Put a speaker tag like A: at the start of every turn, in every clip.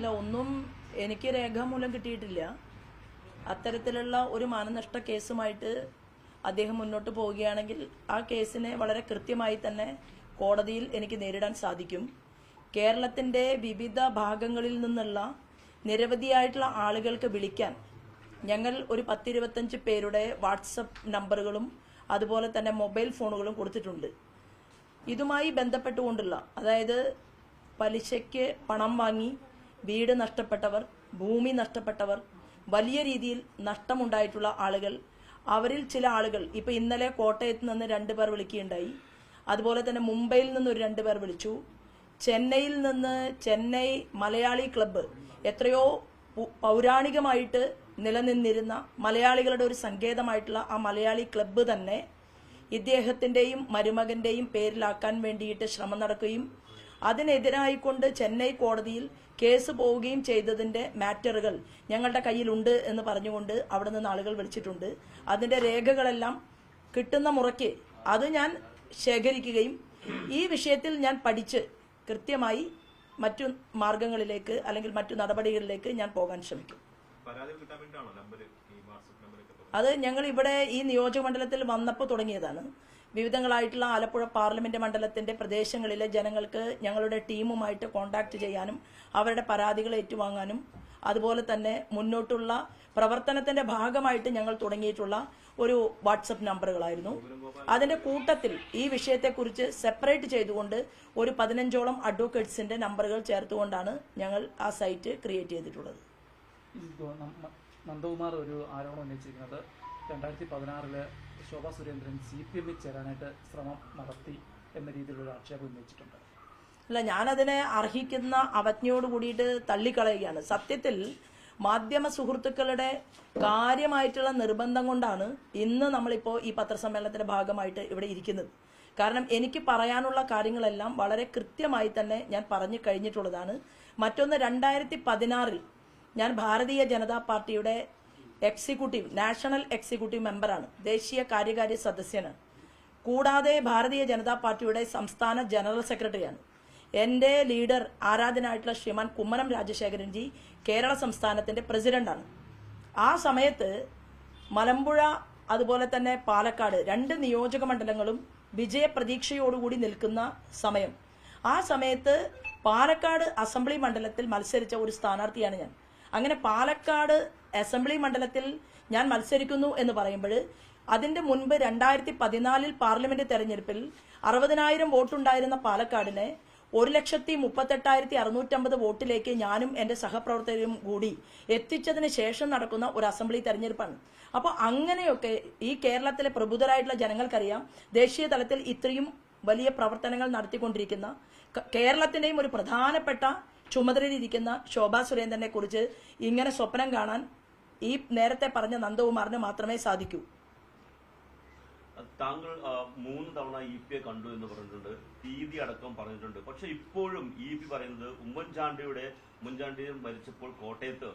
A: ഇല്ല, ഒന്നും എനിക്ക് രേഖാമൂലം കിട്ടിയിട്ടില്ല. അത്തരത്തിലുള്ള ഒരു മാനനഷ്ട കേസുമായിട്ട് അദ്ദേഹം മുന്നോട്ട് പോവുകയാണെങ്കിൽ ആ കേസിനെ വളരെ കൃത്യമായി തന്നെ കോടതിയിൽ എനിക്ക് നേരിടാൻ സാധിക്കും. കേരളത്തിൻ്റെ വിവിധ ഭാഗങ്ങളിൽ നിന്നുള്ള നിരവധിയായിട്ടുള്ള ആളുകൾക്ക് വിളിക്കാൻ ഞങ്ങൾ ഒരു 10-25 പേരുടെ വാട്സപ്പ് നമ്പറുകളും അതുപോലെ തന്നെ മൊബൈൽ ഫോണുകളും കൊടുത്തിട്ടുണ്ട്. ഇതുമായി ബന്ധപ്പെട്ടുകൊണ്ടുള്ള, അതായത് പലിശയ്ക്ക് പണം വാങ്ങി വീട് നഷ്ടപ്പെട്ടവർ, ഭൂമി നഷ്ടപ്പെട്ടവർ, വലിയ രീതിയിൽ നഷ്ടമുണ്ടായിട്ടുള്ള ആളുകൾ, അവരിൽ ചില ആളുകൾ ഇപ്പോൾ ഇന്നലെ കോട്ടയത്ത് നിന്ന് 2 പേർ വിളിക്കുകയുണ്ടായി. അതുപോലെ തന്നെ മുംബൈയിൽ നിന്ന് ഒരു 2 പേർ വിളിച്ചു. ചെന്നൈയിൽ നിന്ന് ചെന്നൈ മലയാളി ക്ലബ്ബ്, എത്രയോ പൗരാണികമായിട്ട് നിലനിന്നിരുന്ന മലയാളികളുടെ ഒരു സങ്കേതമായിട്ടുള്ള ആ മലയാളി ക്ലബ്ബ് തന്നെ ഇദ്ദേഹത്തിൻ്റെയും മരുമകൻ്റെയും പേരിലാക്കാൻ വേണ്ടിയിട്ട് ശ്രമം നടക്കുകയും അതിനെതിരായിക്കൊണ്ട് ചെന്നൈ കോടതിയിൽ കേസ് പോവുകയും ചെയ്തതിൻ്റെ മാറ്ററുകൾ ഞങ്ങളുടെ കയ്യിലുണ്ട് എന്ന് പറഞ്ഞുകൊണ്ട് അവിടെ നിന്ന് ആളുകൾ വിളിച്ചിട്ടുണ്ട്. അതിൻ്റെ രേഖകളെല്ലാം കിട്ടുന്ന മുറയ്ക്ക് അത് ഞാൻ ശേഖരിക്കുകയും ഈ വിഷയത്തിൽ ഞാൻ പഠിച്ച് കൃത്യമായി മറ്റു മാർഗങ്ങളിലേക്ക് അല്ലെങ്കിൽ മറ്റു നടപടികളിലേക്ക് ഞാൻ പോകാൻ ശ്രമിക്കും. അത് ഞങ്ങൾ ഇവിടെ ഈ നിയോജകമണ്ഡലത്തിൽ വന്നപ്പോൾ തുടങ്ങിയതാണ്. വിവിധങ്ങളായിട്ടുള്ള ആലപ്പുഴ പാർലമെന്റ് മണ്ഡലത്തിന്റെ പ്രദേശങ്ങളിലെ ജനങ്ങൾക്ക് ഞങ്ങളുടെ ടീമുമായിട്ട് കോൺടാക്ട് ചെയ്യാനും അവരുടെ പരാതികൾ ഏറ്റുവാങ്ങാനും അതുപോലെ തന്നെ മുന്നോട്ടുള്ള പ്രവർത്തനത്തിന്റെ ഭാഗമായിട്ട് ഞങ്ങൾ തുടങ്ങിയിട്ടുള്ള ഒരു വാട്സപ്പ് നമ്പറുകളായിരുന്നു. അതിന്റെ കൂട്ടത്തിൽ ഈ വിഷയത്തെക്കുറിച്ച് സെപ്പറേറ്റ് ചെയ്തുകൊണ്ട് ഒരു 15ഓളം അഡ്വക്കേറ്റ്സിന്റെ നമ്പറുകൾ ചേർത്തുകൊണ്ടാണ് ഞങ്ങൾ ആ സൈറ്റ് ക്രിയേറ്റ് ചെയ്തിട്ടുള്ളത്.
B: നന്ദകുമാർ ഒരു ആരോപണം ഉന്നയിച്ചിരിക്കുന്നത് 2016 ശോഭാ സുരേന്ദ്രൻ CPM ചേരാനായിട്ട് ശ്രമം നടത്തി എന്ന രീതിയിലുള്ള ആക്ഷേപം ഉന്നയിച്ചിട്ടുണ്ട്.
A: അല്ല, ഞാനതിനെ അർഹിക്കുന്ന അവജ്ഞയോട് കൂടിയിട്ട് തള്ളിക്കളയുകയാണ്. സത്യത്തിൽ മാധ്യമ സുഹൃത്തുക്കളുടെ കാര്യമായിട്ടുള്ള നിർബന്ധം കൊണ്ടാണ് ഇന്ന് നമ്മളിപ്പോൾ ഈ പത്രസമ്മേളനത്തിന്റെ ഭാഗമായിട്ട് ഇവിടെ ഇരിക്കുന്നത്. കാരണം എനിക്ക് പറയാനുള്ള കാര്യങ്ങളെല്ലാം വളരെ കൃത്യമായി തന്നെ ഞാൻ പറഞ്ഞു കഴിഞ്ഞിട്ടുള്ളതാണ്. മറ്റൊന്ന്, 2016 ഞാൻ ഭാരതീയ ജനതാ പാർട്ടിയുടെ എക്സിക്യൂട്ടീവ് നാഷണൽ എക്സിക്യൂട്ടീവ് മെമ്പറാണ്, ദേശീയ കാര്യകാരി സദസ്യനാണ്. കൂടാതെ ഭാരതീയ ജനതാ പാർട്ടിയുടെ സംസ്ഥാന ജനറൽ സെക്രട്ടറിയാണ്. എൻ്റെ ലീഡർ ആരാധനായിട്ടുള്ള ശ്രീമാൻ കുമ്മനം രാജശേഖരൻജി കേരള സംസ്ഥാനത്തിൻ്റെ പ്രസിഡന്റാണ്. ആ സമയത്ത് മലമ്പുഴ അതുപോലെ തന്നെ പാലക്കാട് 2 നിയോജക മണ്ഡലങ്ങളും വിജയപ്രതീക്ഷയോടുകൂടി നിൽക്കുന്ന സമയം. ആ സമയത്ത് പാലക്കാട് അസംബ്ലി മണ്ഡലത്തിൽ മത്സരിച്ച ഒരു സ്ഥാനാർത്ഥിയാണ് ഞാൻ. അങ്ങനെ പാലക്കാട് അസംബ്ലി മണ്ഡലത്തിൽ ഞാൻ മത്സരിക്കുന്നു എന്ന് പറയുമ്പോൾ അതിന്റെ മുൻപ് 2014 പാർലമെന്റ് തെരഞ്ഞെടുപ്പിൽ 60,000 വോട്ടുണ്ടായിരുന്ന പാലക്കാടിനെ 1,38,650 വോട്ടിലേക്ക് ഞാനും എൻ്റെ സഹപ്രവർത്തകരും കൂടി എത്തിച്ചതിന് ശേഷം നടക്കുന്ന ഒരു അസംബ്ലി തെരഞ്ഞെടുപ്പാണ്. അപ്പോൾ അങ്ങനെയൊക്കെ ഈ കേരളത്തിലെ പ്രബുദ്ധരായിട്ടുള്ള ജനങ്ങൾക്കറിയാം, ദേശീയ തലത്തിൽ ഇത്രയും വലിയ പ്രവർത്തനങ്ങൾ നടത്തിക്കൊണ്ടിരിക്കുന്ന കേരളത്തിൻ്റെയും ഒരു പ്രധാനപ്പെട്ട ചുമതലയിലിരിക്കുന്ന ശോഭാ സുരേന്ദ്രനെ കുറിച്ച് ഇങ്ങനെ സ്വപ്നം കാണാൻ ഈ നേരത്തെ പറഞ്ഞ നന്ദകുമാറിന് മാത്രമേ സാധിക്കൂ.
C: താങ്കൾ 3 തവണ EP കണ്ടു എന്ന് പറഞ്ഞിട്ടുണ്ട്, തീയതി അടക്കം പറഞ്ഞിട്ടുണ്ട്. പക്ഷെ ഇപ്പോഴും EP പറയുന്നത് ഉമ്മൻചാണ്ടി മരിച്ചപ്പോൾ കോട്ടയത്ത്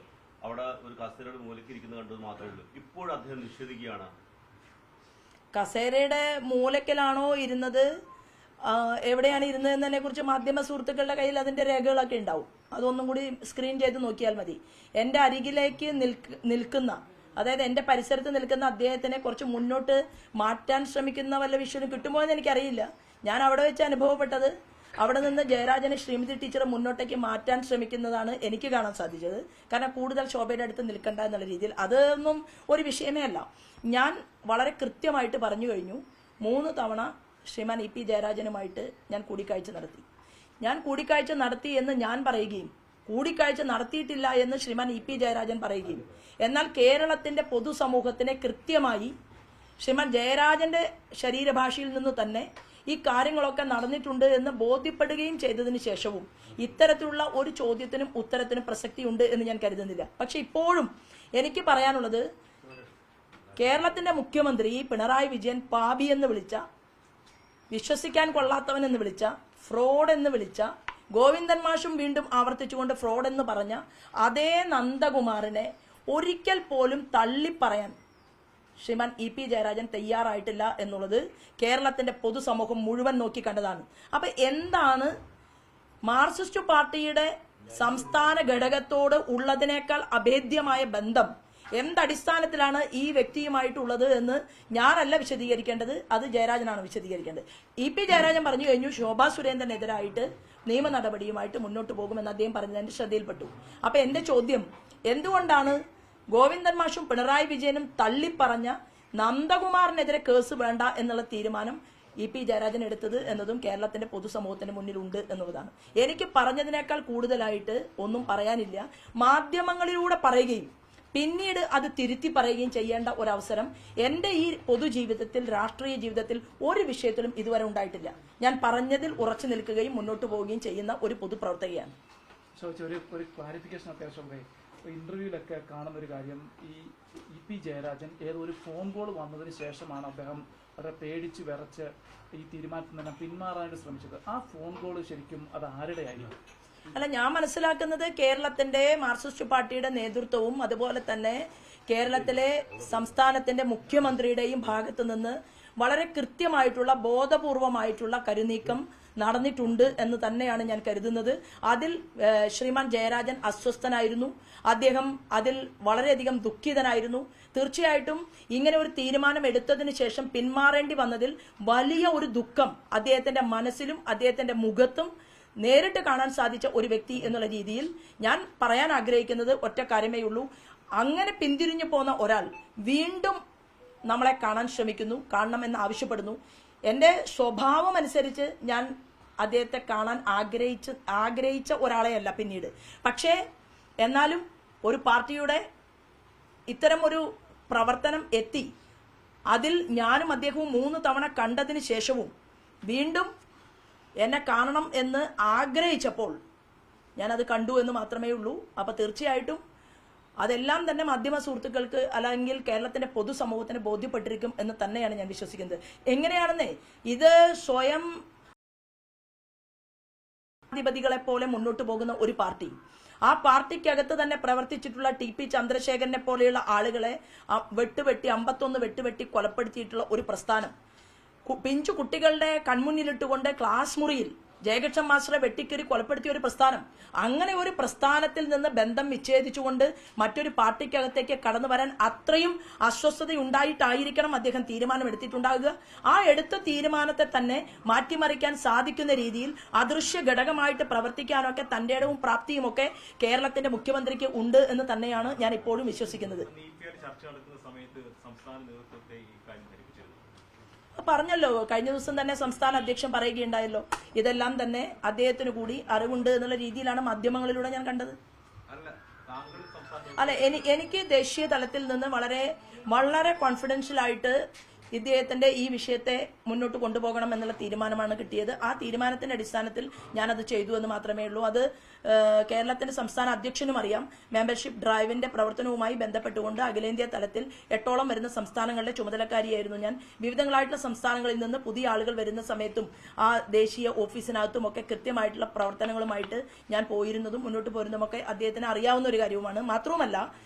C: അവിടെ ഒരു കസേരയുടെ മൂലയ്ക്ക് ഇരിക്കുന്നത് കണ്ടത് മാത്രമേ ഉള്ളൂ. ഇപ്പോഴും അദ്ദേഹം നിഷേധിക്കുകയാണ്.
A: കസേരയുടെ മൂലക്കലാണോ ഇരുന്നത്, എവിടെയാണ് ഇരുന്നതെന്നതിനെ കുറിച്ച് മാധ്യമ സുഹൃത്തുക്കളുടെ കയ്യിൽ അതിന്റെ രേഖകളൊക്കെ ഉണ്ടാവും. അതൊന്നും കൂടി സ്ക്രീൻ ചെയ്ത് നോക്കിയാൽ മതി. എൻ്റെ അരികിലേക്ക് നിൽക്കുന്ന, അതായത് എൻ്റെ പരിസരത്ത് നിൽക്കുന്ന അദ്ദേഹത്തിനെ കുറച്ച് മുന്നോട്ട് മാറ്റാൻ ശ്രമിക്കുന്ന വല്ല വിഷയം കിട്ടുമോ എന്ന് എനിക്കറിയില്ല. ഞാൻ അവിടെ വെച്ച് അനുഭവപ്പെട്ടത്, അവിടെ നിന്ന് ജയരാജനെ ശ്രീമതി ടീച്ചറെ മുന്നോട്ടേക്ക് മാറ്റാൻ ശ്രമിക്കുന്നതാണ് എനിക്ക് കാണാൻ സാധിച്ചത്. കാരണം കൂടുതൽ ശോഭയുടെ അടുത്ത് നിൽക്കണ്ട എന്നുള്ള രീതിയിൽ അതൊന്നും ഒരു വിഷയമേ അല്ല. ഞാൻ വളരെ കൃത്യമായിട്ട് പറഞ്ഞു കഴിഞ്ഞു. 3 തവണ ശ്രീമാൻ EP ജയരാജനുമായിട്ട് ഞാൻ കൂടിക്കാഴ്ച നടത്തി. ഞാൻ കൂടിക്കാഴ്ച നടത്തി എന്ന് ഞാൻ പറയുകയും കൂടിക്കാഴ്ച നടത്തിയിട്ടില്ല എന്ന് ശ്രീമാൻ EP ജയരാജൻ പറയുകയും, എന്നാൽ കേരളത്തിന്റെ പൊതുസമൂഹത്തിനെ കൃത്യമായി ശ്രീമാൻ ജയരാജന്റെ ശരീരഭാഷയിൽ നിന്ന് തന്നെ ഈ കാര്യങ്ങളൊക്കെ നടന്നിട്ടുണ്ട് എന്ന് ബോധ്യപ്പെടുകയും ചെയ്തതിന് ശേഷവും ഇത്തരത്തിലുള്ള ഒരു ചോദ്യത്തിനും ഉത്തരത്തിനും പ്രസക്തിയുണ്ട് എന്ന് ഞാൻ കരുതുന്നില്ല. പക്ഷെ ഇപ്പോഴും എനിക്ക് പറയാനുള്ളത്, കേരളത്തിന്റെ മുഖ്യമന്ത്രി പിണറായി വിജയൻ പാപി എന്ന് വിളിച്ച, വിശ്വസിക്കാൻ കൊള്ളാത്തവൻ എന്ന് വിളിച്ച, ഫ്രോഡ് എന്ന് വിളിച്ച, ഗോവിന്ദൻ മാഷും വീണ്ടും ആവർത്തിച്ചുകൊണ്ട് ഫ്രോഡ് എന്ന് പറഞ്ഞ അതേ നന്ദകുമാറിനെ ഒരിക്കൽ പോലും തള്ളിപ്പറയാൻ ശ്രീമാൻ EP ജയരാജൻ തയ്യാറായിട്ടില്ല എന്നുള്ളത് കേരളത്തിന്റെ പൊതുസമൂഹം മുഴുവൻ നോക്കി കണ്ടതാണ്. അപ്പൊ എന്താണ് മാർക്സിസ്റ്റ് പാർട്ടിയുടെ സംസ്ഥാന ഘടകത്തോട് ഉള്ളതിനേക്കാൾ അഭേദ്യമായ ബന്ധം എന്തടിസ്ഥാനത്തിലാണ് ഈ വ്യക്തിയുമായിട്ടുള്ളത് എന്ന് ഞാനല്ല വിശദീകരിക്കേണ്ടത്, അത് ജയരാജനാണ് വിശദീകരിക്കേണ്ടത്. EP ജയരാജൻ പറഞ്ഞു കഴിഞ്ഞു ശോഭാ സുരേന്ദ്രനെതിരായിട്ട് നിയമ നടപടിയുമായിട്ട് മുന്നോട്ട് പോകുമെന്ന് അദ്ദേഹം പറഞ്ഞത് എന്റെ ശ്രദ്ധയിൽപ്പെട്ടു. അപ്പൊ എന്റെ ചോദ്യം, എന്തുകൊണ്ടാണ് ഗോവിന്ദൻ മാഷും പിണറായി വിജയനും തള്ളിപ്പറഞ്ഞ നന്ദകുമാറിനെതിരെ കേസ് വേണ്ട എന്നുള്ള തീരുമാനം EP ജയരാജൻ എടുത്തത് എന്നതും കേരളത്തിന്റെ പൊതുസമൂഹത്തിന്റെ മുന്നിലുണ്ട് എന്നുള്ളതാണ്. എനിക്ക് പറഞ്ഞതിനേക്കാൾ കൂടുതലായിട്ട് ഒന്നും പറയാനില്ല. മാധ്യമങ്ങളിലൂടെ പറയുകയും പിന്നീട് അത് തിരുത്തി പറയുകയും ചെയ്യേണ്ട ഒരവസരം എന്റെ ഈ പൊതുജീവിതത്തിൽ, രാഷ്ട്രീയ ജീവിതത്തിൽ ഒരു വിഷയത്തിലും ഇതുവരെ ഉണ്ടായിട്ടില്ല. ഞാൻ പറഞ്ഞതിൽ ഉറച്ചു നിൽക്കുകയും മുന്നോട്ട് പോവുകയും ചെയ്യുന്ന ഒരു പൊതുപ്രവർത്തകയാണ്.
B: ഒരു ക്ലാരിഫിക്കേഷൻ അത്യാവശ്യം. ഇന്റർവ്യൂവിലൊക്കെ കാണുന്ന ഒരു കാര്യം, ഈ EP ജയരാജൻ ഏതോ ഒരു ഫോൺ കോൾ വന്നതിന് ശേഷമാണ് അദ്ദേഹം വളരെ പേടിച്ച് വിറച്ച് ഈ തീരുമാനത്തിൽ നിന്ന് പിന്മാറാനായിട്ട് ശ്രമിച്ചത്. ആ ഫോൺ കോൾ ശരിക്കും അത് ആരുടെ ആയിരുന്നു?
A: അല്ല, ഞാൻ മനസ്സിലാക്കുന്നത് കേരളത്തിന്റെ മാർക്സിസ്റ്റ് പാർട്ടിയുടെ നേതൃത്വവും അതുപോലെ തന്നെ കേരളത്തിലെ സംസ്ഥാനത്തിന്റെ മുഖ്യമന്ത്രിയുടെയും ഭാഗത്തു നിന്ന് വളരെ കൃത്യമായിട്ടുള്ള ബോധപൂർവമായിട്ടുള്ള കരുനീക്കം നടന്നിട്ടുണ്ട് എന്ന് തന്നെയാണ് ഞാൻ കരുതുന്നത്. അതിൽ ശ്രീമാൻ ജയരാജൻ അസ്വസ്ഥനായിരുന്നു. അദ്ദേഹം അതിൽ വളരെയധികം ദുഃഖിതനായിരുന്നു. തീർച്ചയായിട്ടും ഇങ്ങനെ ഒരു തീരുമാനം എടുത്തതിന് ശേഷം പിന്മാറേണ്ടി വന്നതിൽ വലിയ ഒരു ദുഃഖം അദ്ദേഹത്തിന്റെ മനസ്സിലും അദ്ദേഹത്തിന്റെ മുഖത്തും നേരിട്ട് കാണാൻ സാധിച്ച ഒരു വ്യക്തി എന്നുള്ള രീതിയിൽ ഞാൻ പറയാൻ ആഗ്രഹിക്കുന്നത് ഒറ്റ കാര്യമേ ഉള്ളൂ. അങ്ങനെ പിന്തിരിഞ്ഞു പോന്ന ഒരാൾ വീണ്ടും നമ്മളെ കാണാൻ ശ്രമിക്കുന്നു, കാണണമെന്ന് ആവശ്യപ്പെടുന്നു. എന്റെ സ്വഭാവം അനുസരിച്ച് ഞാൻ അദ്ദേഹത്തെ കാണാൻ ആഗ്രഹിച്ച ഒരാളെയല്ല പിന്നീട്. പക്ഷേ എന്നാലും ഒരു പാർട്ടിയുടെ ഇത്തരം ഒരു പ്രവർത്തനം എത്തി, അതിൽ ഞാനും അദ്ദേഹവും 3 തവണ കണ്ടതിന് ശേഷവും വീണ്ടും എന്നെ കാണണം എന്ന് ആഗ്രഹിച്ചപ്പോൾ ഞാനത് കണ്ടു എന്ന് മാത്രമേ ഉള്ളൂ. അപ്പൊ തീർച്ചയായിട്ടും അതെല്ലാം തന്നെ മാധ്യമ സുഹൃത്തുക്കൾക്ക് അല്ലെങ്കിൽ കേരളത്തിന്റെ പൊതുസമൂഹത്തിന് ബോധ്യപ്പെട്ടിരിക്കും എന്ന് തന്നെയാണ് ഞാൻ വിശ്വസിക്കുന്നത്. എങ്ങനെയാണെന്നേ, ഇത് സ്വയം അധിപതികളെ പോലെ മുന്നോട്ട് പോകുന്ന ഒരു പാർട്ടി, ആ പാർട്ടിക്കകത്ത് തന്നെ പ്രവർത്തിച്ചിട്ടുള്ള TP ചന്ദ്രശേഖരനെ പോലെയുള്ള ആളുകളെ വെട്ടുവെട്ടി 51 വെട്ടുവെട്ടി കൊലപ്പെടുത്തിയിട്ടുള്ള ഒരു പ്രസ്ഥാനം, പിഞ്ചു കുട്ടികളുടെ കൺമുന്നിലിട്ടുകൊണ്ട് ക്ലാസ് മുറിയിൽ ജയകൃഷ്ണൻ മാസ്റ്ററെ വെട്ടിക്കേറി കൊലപ്പെടുത്തിയ ഒരു പ്രസ്ഥാനം, അങ്ങനെ ഒരു പ്രസ്ഥാനത്തിൽ നിന്ന് ബന്ധം വിച്ഛേദിച്ചുകൊണ്ട് മറ്റൊരു പാർട്ടിക്കകത്തേക്ക് കടന്നു വരാൻ അത്രയും അസ്വസ്ഥതയുണ്ടായിട്ടായിരിക്കണം അദ്ദേഹം തീരുമാനമെടുത്തിട്ടുണ്ടാകുക. ആ എടുത്ത തീരുമാനത്തെ തന്നെ മാറ്റിമറിക്കാൻ സാധിക്കുന്ന രീതിയിൽ അദൃശ്യ ഘടകമായിട്ട് പ്രവർത്തിക്കാനൊക്കെ തന്റെ ഇടവും പ്രാപ്തിയും ഒക്കെ കേരളത്തിന്റെ മുഖ്യമന്ത്രിക്ക് ഉണ്ട് എന്ന് തന്നെയാണ് ഞാൻ ഇപ്പോഴും വിശ്വസിക്കുന്നത്. പറഞ്ഞല്ലോ, കഴിഞ്ഞ ദിവസം തന്നെ സംസ്ഥാന അധ്യക്ഷൻ പറയുകയുണ്ടായല്ലോ, ഇതെല്ലാം തന്നെ അദ്ദേഹത്തിന് കൂടി അറിവുണ്ട് എന്നുള്ള രീതിയിലാണ് മാധ്യമങ്ങളിലൂടെ ഞാൻ കണ്ടത്. അല്ല, എനിക്ക് ദേശീയ തലത്തിൽ നിന്ന് വളരെ വളരെ കോൺഫിഡൻഷ്യൽ ആയിട്ട് ഇദ്ദേഹത്തിന്റെ ഈ വിഷയത്തെ മുന്നോട്ട് കൊണ്ടുപോകണം എന്നുള്ള തീരുമാനമാണ് കിട്ടിയത്. ആ തീരുമാനത്തിന്റെ അടിസ്ഥാനത്തിൽ ഞാനത് ചെയ്തു എന്ന് മാത്രമേ ഉള്ളൂ. അത് കേരളത്തിന്റെ സംസ്ഥാന അധ്യക്ഷനും അറിയാം. മെമ്പർഷിപ്പ് ഡ്രൈവിന്റെ പ്രവർത്തനവുമായി ബന്ധപ്പെട്ടുകൊണ്ട് അഖിലേന്ത്യാ തലത്തിൽ 8ഓളം വരുന്ന സംസ്ഥാനങ്ങളുടെ ചുമതലക്കാരിയായിരുന്നു ഞാൻ. വിവിധങ്ങളായിട്ടുള്ള സംസ്ഥാനങ്ങളിൽ നിന്ന് പുതിയ ആളുകൾ വരുന്ന സമയത്തും ആ ദേശീയ ഓഫീസിനകത്തും ഒക്കെ കൃത്യമായിട്ടുള്ള പ്രവർത്തനങ്ങളുമായിട്ട് ഞാൻ പോയിരുന്നതും മുന്നോട്ട് പോരുന്നതുമൊക്കെ അദ്ദേഹത്തിന് അറിയാവുന്ന ഒരു കാര്യവുമാണ്. മാത്രവുമല്ല,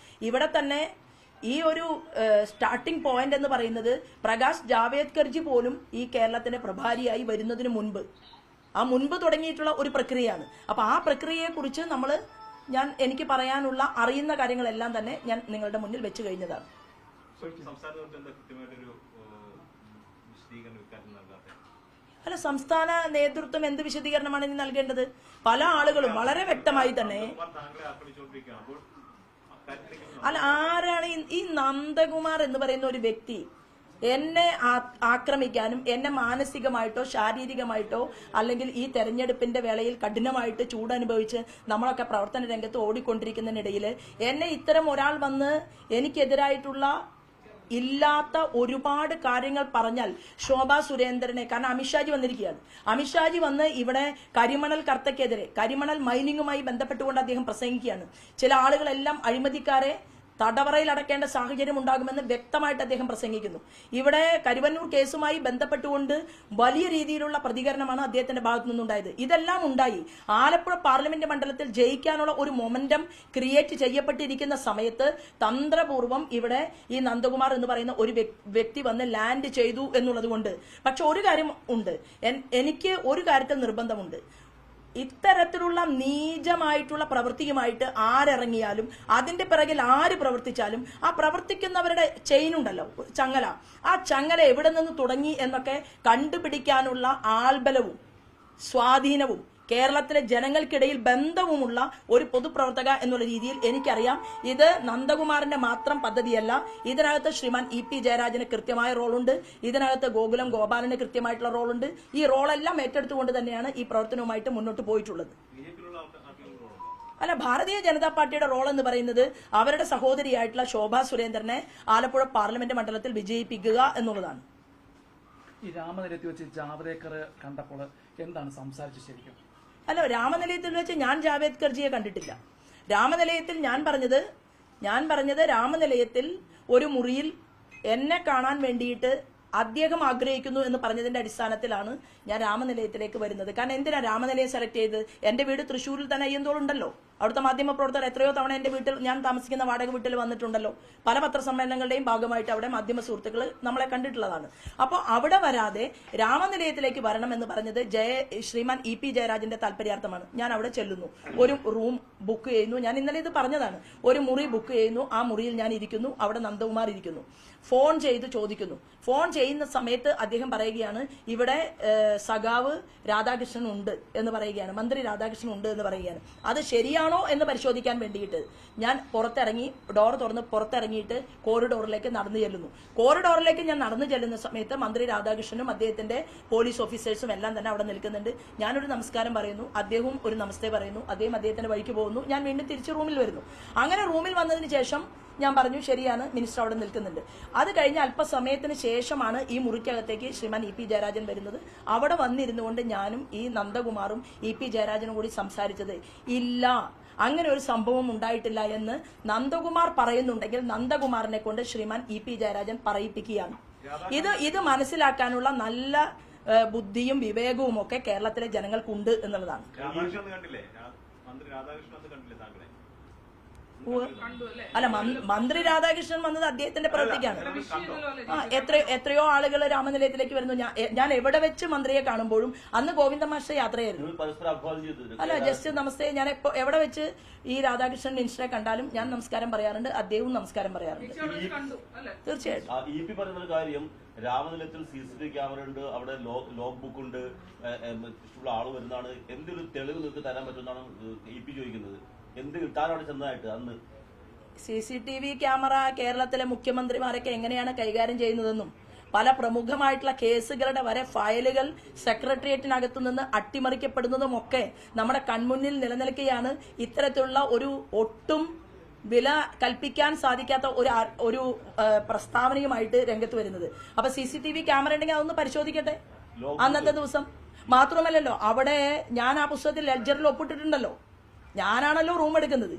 A: ഇവിടെ തന്നെ ഈ ഒരു സ്റ്റാർട്ടിംഗ് പോയിന്റ് എന്ന് പറയുന്നത് പ്രകാശ് ജാവേദ്കർജി പോലും ഈ കേരളത്തിന്റെ പ്രഭാരിയായി വരുന്നതിന് മുൻപ് തുടങ്ങിയിട്ടുള്ള ഒരു പ്രക്രിയയാണ്. അപ്പൊ ആ പ്രക്രിയയെ കുറിച്ച് എനിക്ക് പറയാനുള്ള അറിയുന്ന കാര്യങ്ങളെല്ലാം തന്നെ ഞാൻ നിങ്ങളുടെ മുന്നിൽ വെച്ച് കഴിഞ്ഞതാണ്. അല്ല, സംസ്ഥാന നേതൃത്വം എന്ത് വിശദീകരണമാണ് ഇനി നൽകേണ്ടത്? പല ആളുകളും വളരെ വ്യക്തമായി തന്നെ അല്ല, ആരാണ് ഈ നന്ദകുമാർ എന്ന് പറയുന്ന ഒരു വ്യക്തി എന്നെ ആക്രമിക്കാനും എന്നെ മാനസികമായിട്ടോ ശാരീരികമായിട്ടോ അല്ലെങ്കിൽ ഈ തെരഞ്ഞെടുപ്പിന്റെ വേളയിൽ കഠിനമായിട്ട് ചൂടനുഭവിച്ച് നമ്മളൊക്കെ പ്രവർത്തന രംഗത്ത് ഓടിക്കൊണ്ടിരിക്കുന്നതിനിടയിൽ എന്നെ ഇത്തരം ഒരാൾ വന്ന് എനിക്കെതിരായിട്ടുള്ള ഇല്ലാത്ത ഒരുപാട് കാര്യങ്ങൾ പറഞ്ഞാൽ ശോഭാ സുരേന്ദ്രനെ, കാരണം അമിത്ഷാജി വന്നിരിക്കുകയാണ്, അമിത്ഷാജി വന്ന് ഇവിടെ കരിമണൽ കർത്തയ്ക്കെതിരെ കരിമണൽ മൈനിങ്ങുമായി ബന്ധപ്പെട്ടുകൊണ്ട് അദ്ദേഹം പ്രസംഗിക്കുകയാണ്. ചില ആളുകളെല്ലാം അഴിമതിക്കാരെ തടവറയിൽ അടക്കേണ്ട സാഹചര്യം ഉണ്ടാകുമെന്ന് വ്യക്തമായിട്ട് അദ്ദേഹം പ്രസംഗിക്കുന്നു. ഇവിടെ കരുവന്നൂർ കേസുമായി ബന്ധപ്പെട്ടുകൊണ്ട് വലിയ രീതിയിലുള്ള പ്രതികരണമാണ് അദ്ദേഹത്തിന്റെ ഭാഗത്തു നിന്നുണ്ടായത്. ഇതെല്ലാം ഉണ്ടായി ആലപ്പുഴ പാർലമെന്റ് മണ്ഡലത്തിൽ ജയിക്കാനുള്ള ഒരു മൊമെന്റം ക്രിയേറ്റ് ചെയ്യപ്പെട്ടിരിക്കുന്ന സമയത്ത് തന്ത്രപൂർവ്വം ഇവിടെ ഈ നന്ദകുമാർ എന്ന് പറയുന്ന ഒരു വ്യക്തി വന്ന് ലാൻഡ് ചെയ്തു എന്നുള്ളത് കൊണ്ട്. പക്ഷെ ഒരു കാര്യം ഉണ്ട്, എനിക്ക് ഒരു കാര്യത്തിൽ നിർബന്ധമുണ്ട്. ഇത്തരത്തിലുള്ള നീചമായിട്ടുള്ള പ്രവൃത്തിയുമായിട്ട് ആരിറങ്ങിയാലും അതിന്റെ പിറകിൽ ആര് പ്രവർത്തിച്ചാലും ആ പ്രവർത്തിക്കുന്നവരുടെ ചെയിൻ ഉണ്ടല്ലോ, ചങ്ങല, ആ ചങ്ങല എവിടെ നിന്ന് തുടങ്ങി എന്നൊക്കെ കണ്ടുപിടിക്കാനുള്ള ആൾബലവും സ്വാധീനവും കേരളത്തിലെ ജനങ്ങൾക്കിടയിൽ ബന്ധവുമുള്ള ഒരു പൊതുപ്രവർത്തക എന്നുള്ള രീതിയിൽ എനിക്കറിയാം. ഇത് നന്ദകുമാറിന്റെ മാത്രം പദ്ധതിയല്ല. ഇതിനകത്ത് ശ്രീമാൻ ഇ പി ജയരാജന് കൃത്യമായ റോളുണ്ട്. ഇതിനകത്ത് ഗോകുലം ഗോപാലന് കൃത്യമായിട്ടുള്ള റോളുണ്ട്. ഈ റോളെല്ലാം ഏറ്റെടുത്തുകൊണ്ട് തന്നെയാണ് ഈ പ്രവർത്തനവുമായിട്ട് മുന്നോട്ട് പോയിട്ടുള്ളത്. അല്ല, ഭാരതീയ ജനതാ പാർട്ടിയുടെ റോൾ എന്ന് പറയുന്നത് അവരുടെ സഹോദരിയായിട്ടുള്ള ശോഭാ സുരേന്ദ്രനെ ആലപ്പുഴ പാർലമെന്റ് മണ്ഡലത്തിൽ വിജയിപ്പിക്കുക എന്നുള്ളതാണ്.
B: ഈ രാമനിലയത്തിൽ വെച്ച് ജാവദേക്കർ കണ്ടപ്പോൾ എന്താണ് സംസാരിച്ചത് ശരിക്കും?
A: അല്ല, രാമനിലയത്തിൽ വെച്ച് ഞാൻ ജാവേദ്കർജിയെ കണ്ടിട്ടില്ല. രാമനിലയത്തിൽ ഞാൻ പറഞ്ഞത് രാമനിലയത്തിൽ ഒരു മുറിയിൽ എന്നെ കാണാൻ വേണ്ടിയിട്ട് അദ്ദേഹം ആഗ്രഹിക്കുന്നു എന്ന് പറഞ്ഞതിന്റെ അടിസ്ഥാനത്തിലാണ് ഞാൻ രാമനിലയത്തിലേക്ക് വരുന്നത്. കാരണം എന്തിനാ രാമനിലയം സെലക്ട് ചെയ്തത്? എന്റെ വീട് തൃശ്ശൂരിൽ തന്നെ അയ്യന്തോളുണ്ടല്ലോ. അവിടുത്തെ മാധ്യമ പ്രവർത്തകർ എത്രയോ തവണ എന്റെ വീട്ടിൽ, ഞാൻ താമസിക്കുന്ന വാടക വീട്ടിൽ വന്നിട്ടുണ്ടല്ലോ. പല പത്രസമ്മേളനങ്ങളുടെയും ഭാഗമായിട്ട് അവിടെ മാധ്യമ സുഹൃത്തുക്കൾ നമ്മളെ കണ്ടിട്ടുള്ളതാണ്. അപ്പോൾ അവിടെ വരാതെ രാമനിലയത്തിലേക്ക് വരണം എന്ന് പറഞ്ഞത് ശ്രീമാൻ ഇ പി ജയരാജന്റെ താല്പര്യാർത്ഥമാണ്. ഞാൻ അവിടെ ചെല്ലുന്നു, ഒരു റൂം ബുക്ക് ചെയ്യുന്നു. ഞാൻ ഇന്നലെ ഇത് പറഞ്ഞതാണ്. ഒരു മുറി ബുക്ക് ചെയ്യുന്നു, ആ മുറിയിൽ ഞാൻ ഇരിക്കുന്നു, അവിടെ നന്ദകുമാർ ഇരിക്കുന്നു. ഫോൺ ചെയ്ത് ചോദിക്കുന്നു. ഫോൺ ചെയ്യുന്ന സമയത്ത് അദ്ദേഹം പറയുകയാണ്, ഇവിടെ സഖാവ് രാധാകൃഷ്ണൻ ഉണ്ട് എന്ന് പറയുകയാണ്, മന്ത്രി രാധാകൃഷ്ണൻ ഉണ്ട് എന്ന് പറയുകയാണ്. അത് ശരിയാണോ എന്ന് പരിശോധിക്കാൻ വേണ്ടിയിട്ട് ഞാൻ പുറത്തിറങ്ങി, ഡോർ തുറന്ന് പുറത്തിറങ്ങിയിട്ട് കോറിഡോറിലേക്ക് നടന്നു ചെല്ലുന്നു. കോറിഡോറിലേക്ക് ഞാൻ നടന്നു ചെല്ലുന്ന സമയത്ത് മന്ത്രി രാധാകൃഷ്ണനും അദ്ദേഹത്തിന്റെ പോലീസ് ഓഫീസേഴ്സും എല്ലാം തന്നെ അവിടെ നിൽക്കുന്നുണ്ട്. ഞാനൊരു നമസ്കാരം പറയുന്നു, അദ്ദേഹവും ഒരു നമസ്തേ പറയുന്നു, അദ്ദേഹം അദ്ദേഹത്തിന്റെ വഴിക്ക് പോകുന്നു. ഞാൻ വീണ്ടും തിരിച്ച് റൂമിൽ വരുന്നു. അങ്ങനെ റൂമിൽ വന്നതിന് ശേഷം ഞാൻ പറഞ്ഞു, ശരിയാണ്, മിനിസ്റ്റർ അവിടെ നിൽക്കുന്നുണ്ട്. അത് കഴിഞ്ഞ് അല്പസമയത്തിന് ശേഷമാണ് ഈ മുറിക്കകത്തേക്ക് ശ്രീമാൻ ഇ പി ജയരാജൻ വരുന്നത്. അവിടെ വന്നിരുന്നുകൊണ്ട് ഞാനും ഈ നന്ദകുമാറും ഇ പി ജയരാജനും കൂടി സംസാരിച്ചത്, ഇല്ല, അങ്ങനെ ഒരു സംഭവം ഉണ്ടായിട്ടില്ല എന്ന് നന്ദകുമാർ പറയുന്നുണ്ടെങ്കിൽ നന്ദകുമാറിനെ കൊണ്ട് ശ്രീമാൻ ഇ പി ജയരാജൻ പറയിപ്പിക്കുകയാണ്. ഇത് മനസ്സിലാക്കാനുള്ള നല്ല ബുദ്ധിയും വിവേകവും ഒക്കെ കേരളത്തിലെ ജനങ്ങൾക്കുണ്ട് എന്നുള്ളതാണ്. അല്ല, മന്ത്രി രാധാകൃഷ്ണൻ വന്നത് അദ്ദേഹത്തിന്റെ പ്രവൃത്തിക്കാണ്. എത്രയോ ആളുകൾ രാമനിലയത്തിലേക്ക് വരുന്നു. ഞാൻ എവിടെ വെച്ച് മന്ത്രിയെ കാണുമ്പോഴും, അന്ന് ഗോവിന്ദ മാസ്റ്റർ യാത്രയായിരുന്നു. അല്ല, ജസ്റ്റ് നമസ്തേ. ഞാൻ എവിടെ വെച്ച് ഈ രാധാകൃഷ്ണൻ മിനിസ്റ്ററെ കണ്ടാലും ഞാൻ നമസ്കാരം പറയാറുണ്ട്, അദ്ദേഹവും നമസ്കാരം പറയാറുണ്ട്. തീർച്ചയായിട്ടും
C: ഇ പി പറയുന്ന കാര്യം, രാമനിലയത്തിൽ CCTV ക്യാമറ ഉണ്ട്, അവിടെ ലോഗ് ബുക്ക് ഉണ്ട്, ഇഷ്ടമുള്ള ആള് വരുന്നതാണ്. എന്തൊരു തെളിവ് നിങ്ങൾക്ക് തരാൻ പറ്റുമെന്നാണ് ഇ പി ചോദിക്കുന്നത്. എന്ത് കിട്ടാൻ അവിടെ ചെന്നതായിട്ട് അന്ന്?
A: CCTV ക്യാമറ കേരളത്തിലെ മുഖ്യമന്ത്രിമാരൊക്കെ എങ്ങനെയാണ് കൈകാര്യം ചെയ്യുന്നതെന്നും പല പ്രമുഖമായിട്ടുള്ള കേസുകളുടെ വരെ ഫയലുകൾ സെക്രട്ടേറിയറ്റിനകത്തു നിന്ന് അട്ടിമറിക്കപ്പെടുന്നതുമൊക്കെ നമ്മുടെ കൺമുന്നിൽ നിലനിൽക്കുകയാണ്. ഇത്തരത്തിലുള്ള ഒരു ഒട്ടും വില കൽപ്പിക്കാൻ സാധിക്കാത്ത ഒരു പ്രസ്താവനയുമായിട്ട് രംഗത്ത് വരുന്നത്. അപ്പൊ CCTV ക്യാമറ ഉണ്ടെങ്കിൽ അതൊന്ന് പരിശോധിക്കട്ടെ അന്നത്തെ ദിവസം. മാത്രമല്ലല്ലോ, അവിടെ ഞാൻ ആ പുസ്തകത്തിൽ ലെഡ്ജറിൽ ഒപ്പിട്ടിട്ടുണ്ടല്ലോ, ഞാനാണല്ലോ റൂം എടുക്കുന്നത്.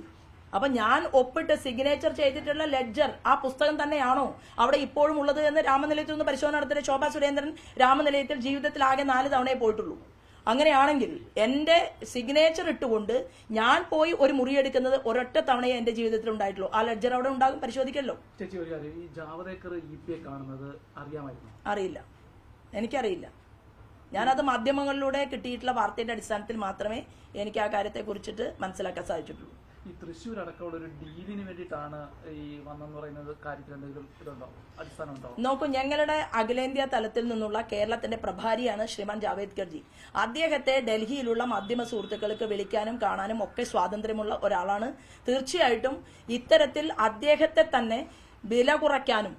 A: അപ്പൊ ഞാൻ ഒപ്പിട്ട് സിഗ്നേച്ചർ ചെയ്തിട്ടുള്ള ലെഡ്ജർ ആ പുസ്തകം തന്നെയാണോ അവിടെ ഇപ്പോഴും ഉള്ളത് എന്ന് രാമനിലയത്തിൽ നിന്ന് പരിശോധന നടത്തിയ ശോഭാ സുരേന്ദ്രൻ രാമനിലയത്തിൽ ജീവിതത്തിൽ ആകെ 4 തവണയെ പോയിട്ടുള്ളൂ. അങ്ങനെയാണെങ്കിൽ എന്റെ സിഗ്നേച്ചർ ഇട്ടുകൊണ്ട് ഞാൻ പോയി ഒരു മുറിയെടുക്കുന്നത് ഒരൊറ്റ തവണയെ എന്റെ ജീവിതത്തിൽ ഉണ്ടായിട്ടുള്ളൂ. ആ ലെഡ്ജർ അവിടെ ഉണ്ടാകും, പരിശോധിക്കല്ലോ.
B: ചേച്ചി, ഒരു കാര്യം, ഈ ജാവദേക്കർ ഇ കാണുന്നത് അറിയാമായിരുന്നു?
A: അറിയില്ല, എനിക്കറിയില്ല. ഞാനത് മാധ്യമങ്ങളിലൂടെ കിട്ടിയിട്ടുള്ള വാർത്തയുടെ അടിസ്ഥാനത്തിൽ മാത്രമേ എനിക്ക് ആ കാര്യത്തെ കുറിച്ചിട്ട് മനസ്സിലാക്കാൻ സാധിച്ചിട്ടുള്ളൂ.
B: ഈ തൃശ്ശൂർ അടക്കമുള്ള ഒരു ഡീലിന് വേണ്ടിയിട്ടാണ് ഈ വന്നെന്ന് പറയുന്നത് കാര്യത്തിൽ എന്തെങ്കിലും ഇതുണ്ടോ, അടിസ്ഥാനം ഉണ്ടോ?
A: നോക്കൂ, ഞങ്ങളുടെ അഖിലേന്ത്യാ തലത്തിൽ നിന്നുള്ള കേരളത്തിന്റെ പ്രഭാരിയാണ് ശ്രീമാൻ ജാവേദ്കർജി. അദ്ദേഹത്തെ ഡൽഹിയിലുള്ള മാധ്യമ സുഹൃത്തുക്കൾക്ക് വിളിക്കാനും കാണാനും ഒക്കെ സ്വാതന്ത്ര്യമുള്ള ഒരാളാണ്. തീർച്ചയായിട്ടും ഇത്തരത്തിൽ അദ്ദേഹത്തെ തന്നെ വില കുറയ്ക്കാനും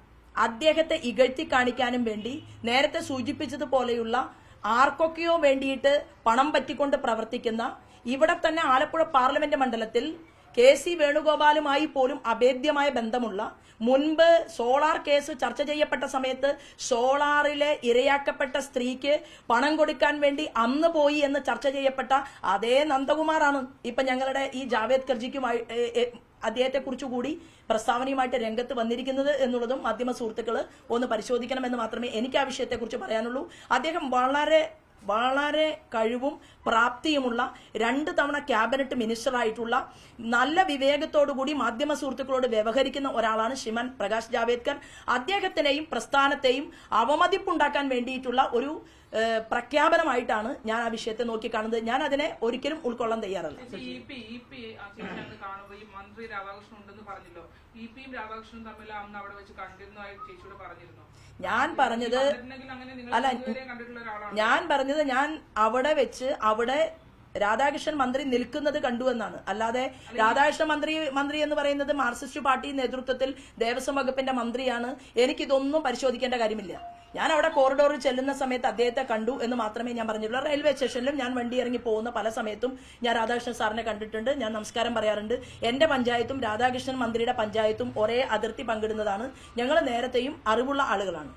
A: അദ്ദേഹത്തെ ഇകഴ്ത്തി കാണിക്കാനും വേണ്ടി നേരത്തെ സൂചിപ്പിച്ചതുപോലെയുള്ള ആർക്കൊക്കെയോ വേണ്ടിയിട്ട് പണം പറ്റിക്കൊണ്ട് പ്രവർത്തിക്കുന്ന, ഇവിടെ തന്നെ ആലപ്പുഴ പാർലമെന്റ് മണ്ഡലത്തിൽ KC വേണുഗോപാലുമായി പോലും അഭേദ്യമായ ബന്ധമുള്ള, മുൻപ് സോളാർ കേസ് ചർച്ച ചെയ്യപ്പെട്ട സമയത്ത് സോളാറിലെ ഇരയാക്കപ്പെട്ട സ്ത്രീക്ക് പണം കൊടുക്കാൻ വേണ്ടി അന്ന് പോയി എന്ന് ചർച്ച ചെയ്യപ്പെട്ട അതേ നന്ദകുമാറാണ് ഇപ്പൊ ഞങ്ങളുടെ ഈ ജാവേദ്കർജിക്കുമായി അദ്ദേഹത്തെ കുറിച്ച് കൂടി പ്രസ്താവനയുമായിട്ട് രംഗത്ത് വന്നിരിക്കുന്നത് എന്നുള്ളതും മാധ്യമ സുഹൃത്തുക്കൾ ഒന്ന് പരിശോധിക്കണമെന്ന് മാത്രമേ എനിക്ക് ആ വിഷയത്തെക്കുറിച്ച് പറയാനുള്ളൂ. അദ്ദേഹം വളരെ കഴിവും പ്രാപ്തിയുമുള്ള 2 തവണ ക്യാബിനറ്റ് മിനിസ്റ്ററായിട്ടുള്ള, നല്ല വിവേകത്തോടുകൂടി മാധ്യമ സുഹൃത്തുക്കളോട് വ്യവഹരിക്കുന്ന ഒരാളാണ് ശ്രീമാൻ പ്രകാശ് ജാവേദ്കർ. അദ്ദേഹത്തിനെയും പ്രസ്ഥാനത്തെയും അവമതിപ്പുണ്ടാക്കാൻ വേണ്ടിയിട്ടുള്ള ഒരു പ്രഖ്യാപനമായിട്ടാണ് ഞാൻ ആ വിഷയത്തെ നോക്കിക്കാണുന്നത്. ഞാൻ അതിനെ ഒരിക്കലും ഉൾക്കൊള്ളാൻ തയ്യാറല്ല.
D: കാണുമ്പോൾ ഈ മന്ത്രി രാധാകൃഷ്ണൻ ഉണ്ടെന്ന് പറഞ്ഞല്ലോ, ഇപിയും രാധാകൃഷ്ണനും തമ്മിൽ അന്ന് അവിടെ വെച്ച് കണ്ടിരുന്നതായി ചേച്ചിയോട് പറഞ്ഞിരുന്നു.
A: ഞാൻ പറഞ്ഞത് അല്ല, ഞാൻ പറഞ്ഞത് ഞാൻ അവിടെ വെച്ച് അവിടെ രാധാകൃഷ്ണൻ മന്ത്രി നിൽക്കുന്നത് കണ്ടു എന്നാണ്. അല്ലാതെ രാധാകൃഷ്ണൻ മന്ത്രി എന്ന് പറയുന്നത് മാർക്സിസ്റ്റ് പാർട്ടി നേതൃത്വത്തിൽ ദേവസ്വം വകുപ്പിന്റെ മന്ത്രിയാണ്. എനിക്കിതൊന്നും പരിശോധിക്കേണ്ട കാര്യമില്ല. ഞാൻ അവിടെ കോറിഡോറിൽ ചെല്ലുന്ന സമയത്ത് അദ്ദേഹത്തെ കണ്ടു എന്ന് മാത്രമേ ഞാൻ പറഞ്ഞിട്ടുള്ളൂ. റെയിൽവേ സ്റ്റേഷനിലും ഞാൻ വണ്ടി ഇറങ്ങി പോകുന്ന പല സമയത്തും ഞാൻ രാധാകൃഷ്ണൻ സാറിനെ കണ്ടിട്ടുണ്ട്. ഞാൻ നമസ്കാരം പറയാറുണ്ട്. എന്റെ പഞ്ചായത്തും രാധാകൃഷ്ണൻ മന്ത്രിയുടെ പഞ്ചായത്തും ഒരേ അതിർത്തി പങ്കിടുന്നതാണ്. ഞങ്ങൾ നേരത്തെയും അറിവുള്ള ആളുകളാണ്.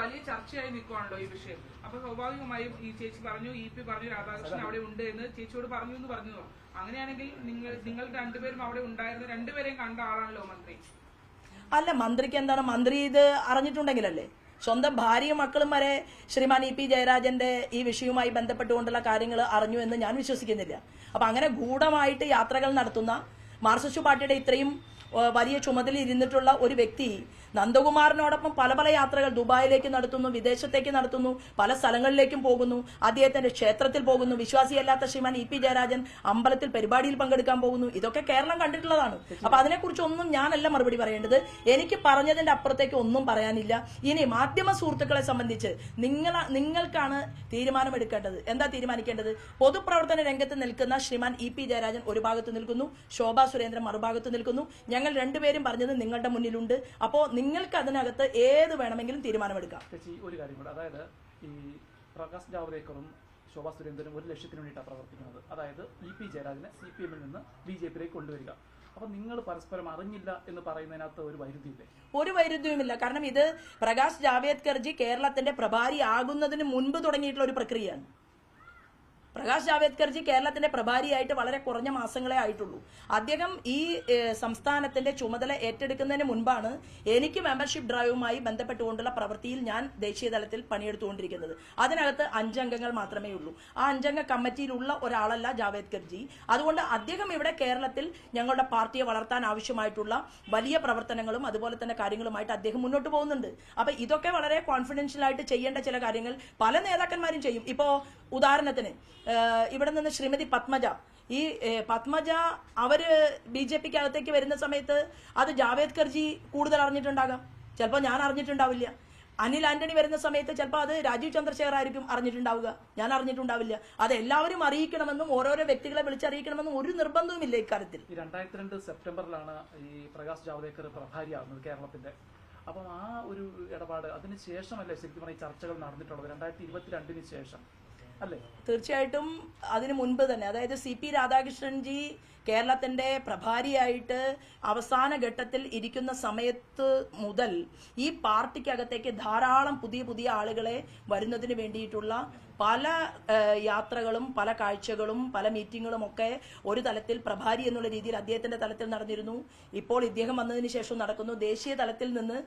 D: വലിയ ചർച്ചയായി നിൽക്കുവാണല്ലോ ഈ വിഷയം. അപ്പൊ സ്വാഭാവികമായും ഈ ചേച്ചി പറഞ്ഞു, ഇപി പറഞ്ഞു രാധാകൃഷ്ണൻ അവിടെ ഉണ്ട് എന്ന് ചേച്ചിയോട് പറഞ്ഞു എന്ന് പറഞ്ഞു. അങ്ങനെയാണെങ്കിൽ നിങ്ങൾ രണ്ടുപേരും അവിടെ ഉണ്ടായിരുന്ന രണ്ടുപേരെയും കണ്ട ആളാണല്ലോ മന്ത്രി.
A: അല്ല, മന്ത്രിക്ക് എന്താണ്, മന്ത്രി ഇത് അറിഞ്ഞിട്ടുണ്ടെങ്കിലല്ലേ. സ്വന്തം ഭാര്യയും മക്കളും വരെ ശ്രീമാൻ ഇ പി ജയരാജന്റെ ഈ വിഷയവുമായി ബന്ധപ്പെട്ടുകൊണ്ടുള്ള കാര്യങ്ങൾ അറിഞ്ഞു എന്ന് ഞാൻ വിശ്വസിക്കുന്നില്ല. അപ്പൊ അങ്ങനെ ഗൂഢമായിട്ട് യാത്രകൾ നടത്തുന്ന മാർക്സിസ്റ്റ് പാർട്ടിയുടെ ഇത്രയും വലിയ ചുമതല ഇരുന്നിട്ടുള്ള ഒരു വ്യക്തി നന്ദകുമാറിനോടൊപ്പം പല പല യാത്രകൾ ദുബായിലേക്ക് നടത്തുന്നു, വിദേശത്തേക്ക് നടത്തുന്നു, പല സ്ഥലങ്ങളിലേക്കും പോകുന്നു, അദ്ദേഹത്തിന്റെ ക്ഷേത്രത്തിൽ പോകുന്നു. വിശ്വാസിയല്ലാത്ത ശ്രീമാൻ ഇ പി ജയരാജൻ അമ്പലത്തിൽ പരിപാടിയിൽ പങ്കെടുക്കാൻ പോകുന്നു. ഇതൊക്കെ കേരളം കണ്ടിട്ടുള്ളതാണ്. അപ്പൊ അതിനെക്കുറിച്ചൊന്നും ഞാനല്ല മറുപടി പറയേണ്ടത്. എനിക്ക് പറഞ്ഞതിന്റെ അപ്പുറത്തേക്ക് ഒന്നും പറയാനില്ല. ഇനി മാധ്യമ സുഹൃത്തുക്കളെ സംബന്ധിച്ച് നിങ്ങൾക്കാണ് തീരുമാനമെടുക്കേണ്ടത്. എന്താ തീരുമാനിക്കേണ്ടത്? പൊതുപ്രവർത്തന രംഗത്ത് നിൽക്കുന്ന ശ്രീമാൻ ഇ പി ജയരാജൻ ഒരു ഭാഗത്ത് നിൽക്കുന്നു, ശോഭാ സുരേന്ദ്രൻ മറുഭാഗത്ത് നിൽക്കുന്നു. ഞങ്ങൾ രണ്ടുപേരും പറഞ്ഞത് നിങ്ങളുടെ മുന്നിലുണ്ട്. അപ്പോ നിങ്ങൾക്ക് അതിനകത്ത് ഏത് വേണമെങ്കിലും തീരുമാനമെടുക്കാം.
B: ഒരു കാര്യം കൂടെ, അതായത് ഈ പ്രകാശ് ജാവ്ദേക്കറും ശോഭാ സുരേന്ദ്രനും ഒരു ലക്ഷ്യത്തിന് വേണ്ടിയിട്ടാണ് പ്രവർത്തിക്കുന്നത്. അതായത് ഇ പി ജയരാജനെ CPM-ൽ നിന്ന് BJP-യിലേക്ക് കൊണ്ടുവരിക. അപ്പൊ നിങ്ങൾ പരസ്പരം അറിഞ്ഞില്ല എന്ന് പറയുന്നതിനകത്ത് ഒരു വൈരുദ്ധ്യമില്ലേ? ഒരു
A: വൈരുദ്ധ്യവുമില്ല. കാരണം ഇത് പ്രകാശ് ജാവ്ദേക്കർജി കേരളത്തിന്റെ പ്രഭാരി ആകുന്നതിന് മുൻപ് തുടങ്ങിയിട്ടുള്ള ഒരു പ്രക്രിയയാണ്. പ്രകാശ് ജാവ്ദേക്കർജി കേരളത്തിന്റെ പ്രഭാരിയായിട്ട് വളരെ കുറഞ്ഞ മാസങ്ങളെ ആയിട്ടുള്ളൂ. അദ്ദേഹം ഈ സംസ്ഥാനത്തിന്റെ ചുമതല ഏറ്റെടുക്കുന്നതിന് മുൻപാണ് എനിക്ക് മെമ്പർഷിപ്പ് ഡ്രൈവുമായി ബന്ധപ്പെട്ടുകൊണ്ടുള്ള പ്രവൃത്തിയിൽ ഞാൻ ദേശീയ തലത്തിൽ പണിയെടുത്തുകൊണ്ടിരിക്കുന്നത്. അതിനകത്ത് 5 അംഗങ്ങൾ മാത്രമേ ഉള്ളൂ. ആ 5 അംഗ കമ്മിറ്റിയിലുള്ള ഒരാളല്ല ജാവ്ദേക്കർജി. അതുകൊണ്ട് അദ്ദേഹം ഇവിടെ കേരളത്തിൽ ഞങ്ങളുടെ പാർട്ടിയെ വളർത്താൻ ആവശ്യമായിട്ടുള്ള വലിയ പ്രവർത്തനങ്ങളും അതുപോലെ തന്നെ കാര്യങ്ങളുമായിട്ട് അദ്ദേഹം മുന്നോട്ട് പോകുന്നുണ്ട്. അപ്പൊ ഇതൊക്കെ വളരെ കോൺഫിഡൻഷ്യൽ ആയിട്ട് ചെയ്യേണ്ട ചില കാര്യങ്ങൾ പല നേതാക്കന്മാരും ചെയ്യും. ഇപ്പോ ഉദാഹരണത്തിന് ഇവിടെ നിന്ന് ശ്രീമതി പത്മജ, ഈ പത്മജ അവര് BJPക്ക് അകത്തേക്ക് വരുന്ന സമയത്ത് അത് ജാവേദ്കർജി കൂടുതൽ അറിഞ്ഞിട്ടുണ്ടാകാം, ചിലപ്പോൾ ഞാൻ അറിഞ്ഞിട്ടുണ്ടാവില്ല. അനിൽ ആന്റണി വരുന്ന സമയത്ത് ചിലപ്പോൾ അത് രാജീവ് ചന്ദ്രശേഖർ ആയിരിക്കും അറിഞ്ഞിട്ടുണ്ടാവുക, ഞാൻ അറിഞ്ഞിട്ടുണ്ടാവില്ല. അത് എല്ലാവരും അറിയിക്കണമെന്നും ഓരോരോ വ്യക്തികളെ വിളിച്ചറിയിക്കണമെന്നും ഒരു നിർബന്ധവുമില്ല ഇക്കാര്യത്തിൽ.
B: 2002 സെപ്റ്റംബറിലാണ് ഈ പ്രകാശ് ജാവ്ദേക്കർ പ്രഭാരിയാവുന്നത് കേരളത്തിന്റെ. അപ്പം ആ ഒരു ഇടപാട് അതിന് ശേഷമല്ലേ ശരിക്കും പറഞ്ഞ ചർച്ചകൾ നടന്നിട്ടുള്ളത്? 2022 ശേഷം അല്ലേ?
A: തീർച്ചയായിട്ടും അതിനു മുൻപ് തന്നെ, അതായത് CP രാധാകൃഷ്ണൻജി കേരളത്തിന്റെ പ്രഭാരിയായിട്ട് അവസാന ഘട്ടത്തിൽ ഇരിക്കുന്ന സമയത്ത് മുതൽ ഈ പാർട്ടിക്കകത്തേക്ക് ധാരാളം പുതിയ ആളുകളെ വരുന്നതിന് വേണ്ടിയിട്ടുള്ള പല യാത്രകളും പല കാഴ്ചകളും പല മീറ്റിങ്ങുകളും ഒക്കെ ഒരു തലത്തിൽ പ്രഭാരി എന്നുള്ള രീതിയിൽ അദ്ദേഹത്തിന്റെ തലത്തിൽ നടന്നിരുന്നു. ഇപ്പോൾ ഇദ്ദേഹം വന്നതിന് ശേഷം നടക്കുന്നു. ദേശീയ തലത്തിൽ നിന്ന്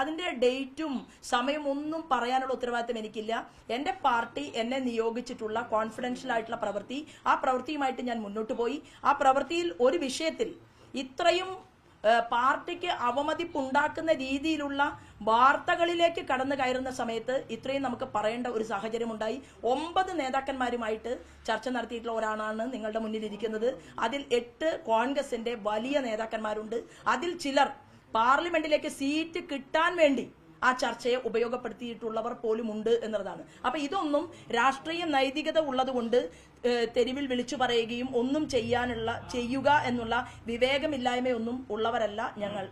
A: അതിന്റെ ഡേറ്റും സമയം ഒന്നും പറയാനുള്ള ഉത്തരവാദിത്തം എനിക്കില്ല. എന്റെ പാർട്ടി എന്നെ നിയോഗിച്ചിട്ടുള്ള കോൺഫിഡൻഷ്യൽ ആയിട്ടുള്ള പ്രവൃത്തി, ആ പ്രവൃത്തിയുമായിട്ട് ഞാൻ മുന്നോട്ട് പോയി. ആ പ്രവൃത്തിയിൽ ഒരു വിഷയത്തിൽ ഇത്രയും പാർട്ടിക്ക് അവമതിപ്പുണ്ടാക്കുന്ന രീതിയിലുള്ള വാർത്തകളിലേക്ക് കടന്നു കയറുന്ന സമയത്ത് ഇത്രയും നമുക്ക് പറയേണ്ട ഒരു സാഹചര്യം ഉണ്ടായി. 9 നേതാക്കന്മാരുമായിട്ട് ചർച്ച നടത്തിയിട്ടുള്ള ഒരാളാണ് നിങ്ങളുടെ മുന്നിൽ ഇരിക്കുന്നത്. അതിൽ 8 കോൺഗ്രസിന്റെ വലിയ നേതാക്കന്മാരുണ്ട്. അതിൽ ചിലർ പാർലമെന്റിലേക്ക് സീറ്റ് കിട്ടാൻ വേണ്ടി ആ ചർച്ചയെ ഉപയോഗപ്പെടുത്തിയിട്ടുള്ളവർ പോലും ഉണ്ട് എന്നുള്ളതാണ്. അപ്പൊ ഇതൊന്നും രാഷ്ട്രീയ നൈതികത ഉള്ളതുകൊണ്ട് തെരുവിൽ വിളിച്ചു പറയുകയും ഒന്നും ചെയ്യുക എന്നുള്ള വിവേകമില്ലായ്മയൊന്നും ഉള്ളവരല്ല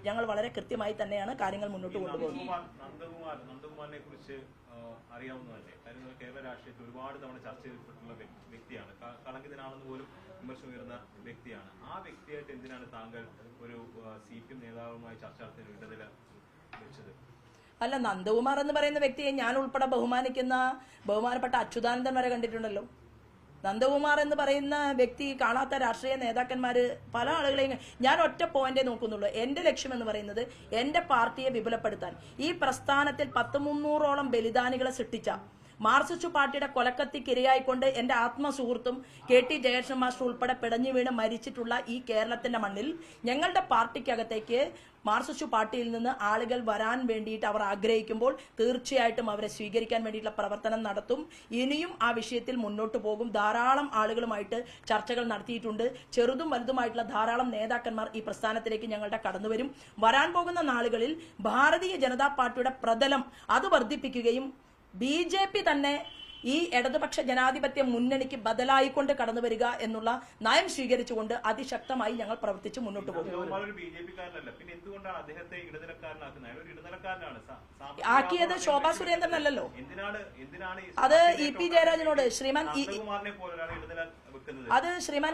A: ഞങ്ങൾ വളരെ കൃത്യമായി തന്നെയാണ് കാര്യങ്ങൾ മുന്നോട്ട് കൊണ്ടുപോകുന്നത്.
E: നന്ദകുമാറിനെ കുറിച്ച് അറിയാവുന്നതല്ലേ? കാര്യം കേരള രാഷ്ട്രീയത്തിൽ ഒരുപാട് തവണ ചർച്ച ചെയ്തിട്ടുള്ള വ്യക്തിയാണ്. കളങ്കിതനാണെന്ന് പോലും വിമർശനം ഉയർന്ന വ്യക്തിയാണ്. ആ വ്യക്തിയായിട്ട് എന്തിനാണ് താങ്കൾ ഒരു CPM നേതാവുമായി ചർച്ച നടത്തിയ ഇടനില വെച്ചത്?
A: അല്ല, നന്ദകുമാർ എന്ന് പറയുന്ന വ്യക്തിയെ ഞാൻ ഉൾപ്പെടെ ബഹുമാനപ്പെട്ട അച്യുതാനന്ദൻ വരെ കണ്ടിട്ടുണ്ടല്ലോ. നന്ദകുമാർ എന്ന് പറയുന്ന വ്യക്തി കാണാത്ത രാഷ്ട്രീയ നേതാക്കന്മാര് പല ആളുകളെയും ഞാൻ ഒറ്റ പോയിന്റേ നോക്കുന്നുള്ളൂ. എന്റെ ലക്ഷ്യം എന്ന് പറയുന്നത് എന്റെ പാർട്ടിയെ വിപുലപ്പെടുത്താൻ, ഈ പ്രസ്ഥാനത്തിൽ 100-300ഓളം ബലിദാനികളെ സൃഷ്ടിച്ച മാർക്സിസ്റ്റ് പാർട്ടിയുടെ കൊലക്കത്തിക്കിരയായിക്കൊണ്ട് എന്റെ ആത്മസുഹൃത്തും KT ജയകൃഷ്ണൻ മാസ്റ്റർ ഉൾപ്പെടെ പിടഞ്ഞു വീണ് മരിച്ചിട്ടുള്ള ഈ കേരളത്തിന്റെ മണ്ണിൽ ഞങ്ങളുടെ പാർട്ടിക്കകത്തേക്ക് മാർക്സിസ്റ്റ് പാർട്ടിയിൽ നിന്ന് ആളുകൾ വരാൻ വേണ്ടിയിട്ട് അവർ ആഗ്രഹിക്കുമ്പോൾ തീർച്ചയായിട്ടും അവരെ സ്വീകരിക്കാൻ വേണ്ടിയിട്ടുള്ള പ്രവർത്തനം നടത്തും. ഇനിയും ആ വിഷയത്തിൽ മുന്നോട്ട് പോകും. ധാരാളം ആളുകളുമായിട്ട് ചർച്ചകൾ നടത്തിയിട്ടുണ്ട്. ചെറുതും വലുതുമായിട്ടുള്ള ധാരാളം നേതാക്കന്മാർ ഈ പ്രസ്ഥാനത്തിലേക്ക് ഞങ്ങളുടെ കടന്നുവരും. വരാൻ പോകുന്ന നാളുകളിൽ ഭാരതീയ ജനതാ പാർട്ടിയുടെ പ്രതലം അത് വർദ്ധിപ്പിക്കുകയും BJP തന്നെ ഈ ഇടതുപക്ഷ ജനാധിപത്യ മുന്നണിക്ക് ബദലായിക്കൊണ്ട് കടന്നു വരിക എന്നുള്ള നയം സ്വീകരിച്ചുകൊണ്ട് അതിശക്തമായി ഞങ്ങൾ പ്രവർത്തിച്ച് മുന്നോട്ട് പോകും.
E: പിന്നെ എന്തുകൊണ്ടാണ് അദ്ദേഹത്തെ ഇടനിലക്കാരനാക്കുന്നത്? അയാൾ ഒരു ഇടനിലക്കാരനാണ്.
A: ആക്കിയത് ശോഭാ സുരേന്ദ്രൻ അല്ലല്ലോ.
E: എന്തിനാണ്
A: അത് EP ജയരാജനോട് ശ്രീമാൻ
E: കുമാറിനെ പോലെ ഒരാളെ ഇടനില വെക്കുന്നത്?
A: അത് ശ്രീമാൻ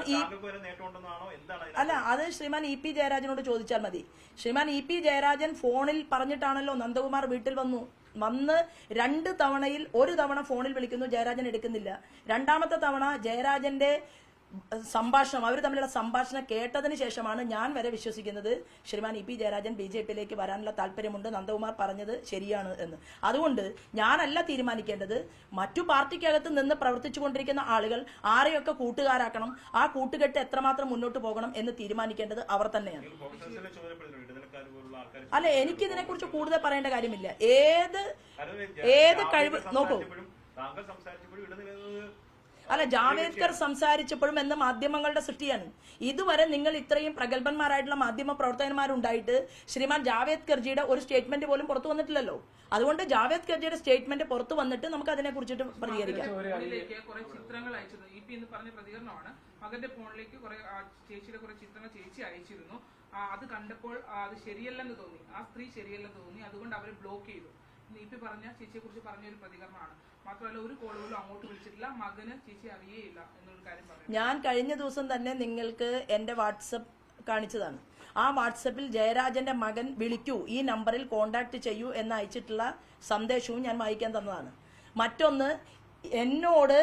E: നേട്ടമുണ്ടെന്നാണോ? എന്താണ്?
A: അല്ല, അത് ശ്രീമാൻ EP ജയരാജനോട് ചോദിച്ചാൽ മതി. ശ്രീമാൻ EP ജയരാജൻ ഫോണിൽ പറഞ്ഞിട്ടാണല്ലോ നന്ദകുമാർ വീട്ടിൽ വന്ന് 2 തവണയിൽ 1 തവണ ഫോണിൽ വിളിക്കുന്നു, ജയരാജൻ എടുക്കുന്നില്ല. 2ാമത്തെ തവണ ജയരാജന്റെ സംഭാഷണം, അവർ തമ്മിലുള്ള സംഭാഷണം കേട്ടതിന് ശേഷമാണ് ഞാൻ വരെ വിശ്വസിക്കുന്നത് ശ്രീമാൻ EP ജയരാജൻ BJPയിലേക്ക് വരാനുള്ള താല്പര്യമുണ്ട്, നന്ദകുമാർ പറഞ്ഞത് ശരിയാണ് എന്ന്. അതുകൊണ്ട് ഞാനല്ല തീരുമാനിക്കേണ്ടത്. മറ്റു പാർട്ടിക്കകത്ത് നിന്ന് പ്രവർത്തിച്ചുകൊണ്ടിരിക്കുന്ന ആളുകൾ ആരെയൊക്കെ കൂട്ടുകാരാക്കണം, ആ കൂട്ടുകെട്ട് എത്രമാത്രം മുന്നോട്ട് പോകണം എന്ന് തീരുമാനിക്കേണ്ടത് അവർ തന്നെയാണ്. അല്ല, എനിക്കിതിനെക്കുറിച്ച് കൂടുതൽ പറയേണ്ട കാര്യമില്ല. ഏത് കഴിവ് നോക്കൂ. അല്ല, ജാവേദ്കർ സംസാരിച്ചപ്പോഴും എന്ന മാധ്യമങ്ങളുടെ സൃഷ്ടിയാണ്. ഇതുവരെ നിങ്ങൾ ഇത്രയും പ്രഗത്ഭന്മാരായിട്ടുള്ള മാധ്യമ പ്രവർത്തകന്മാരുണ്ടായിട്ട് ശ്രീമാൻ ജാവേദ്കർജിയുടെ ഒരു സ്റ്റേറ്റ്മെന്റ് പോലും പുറത്തു വന്നിട്ടില്ലല്ലോ. അതുകൊണ്ട് ജാവേദ്കർജിയുടെ സ്റ്റേറ്റ്മെന്റ് പുറത്തു വന്നിട്ട് നമുക്ക് അതിനെ കുറിച്ചിട്ട് പ്രതികരിക്കാം.
D: കുറെ ചിത്രങ്ങൾ അയച്ചിരുന്നു. EP എന്ന് പറഞ്ഞ പ്രതികരണമാണ്. മകന്റെ ഫോണിലേക്ക് കുറെ ചേച്ചിയുടെ കുറെ ചിത്രങ്ങൾ ചേച്ചി അയച്ചിരുന്നു. അത് കണ്ടപ്പോൾ അത് ശരിയല്ലെന്ന് തോന്നി, ആ സ്ത്രീ ശരിയല്ലെന്ന് തോന്നി. അതുകൊണ്ട് അവരെ ബ്ലോക്ക് ചെയ്തു. EP പറഞ്ഞ ചേച്ചിയെ കുറിച്ച് പറഞ്ഞ ഒരു പ്രതികരണമാണ്. മാത്രമല്ല, ഒരു കോളുകളും അങ്ങോട്ട് വിളിച്ചിട്ടില്ല, മകന് ചേച്ചി അറിയേയില്ല എന്നൊരു കാര്യം പറഞ്ഞു.
A: ഞാൻ കഴിഞ്ഞ ദിവസം തന്നെ നിങ്ങൾക്ക് എന്റെ വാട്സപ്പ് കാണിച്ചതാണ്. ആ വാട്സപ്പിൽ ജയരാജന്റെ മകൻ വിളിക്കൂ, ഈ നമ്പറിൽ കോണ്ടാക്ട് ചെയ്യൂ എന്ന് അയച്ചിട്ടുള്ള സന്ദേശവും ഞാൻ വായിക്കാൻ തന്നതാണ്. മറ്റൊന്ന്, എന്നോട്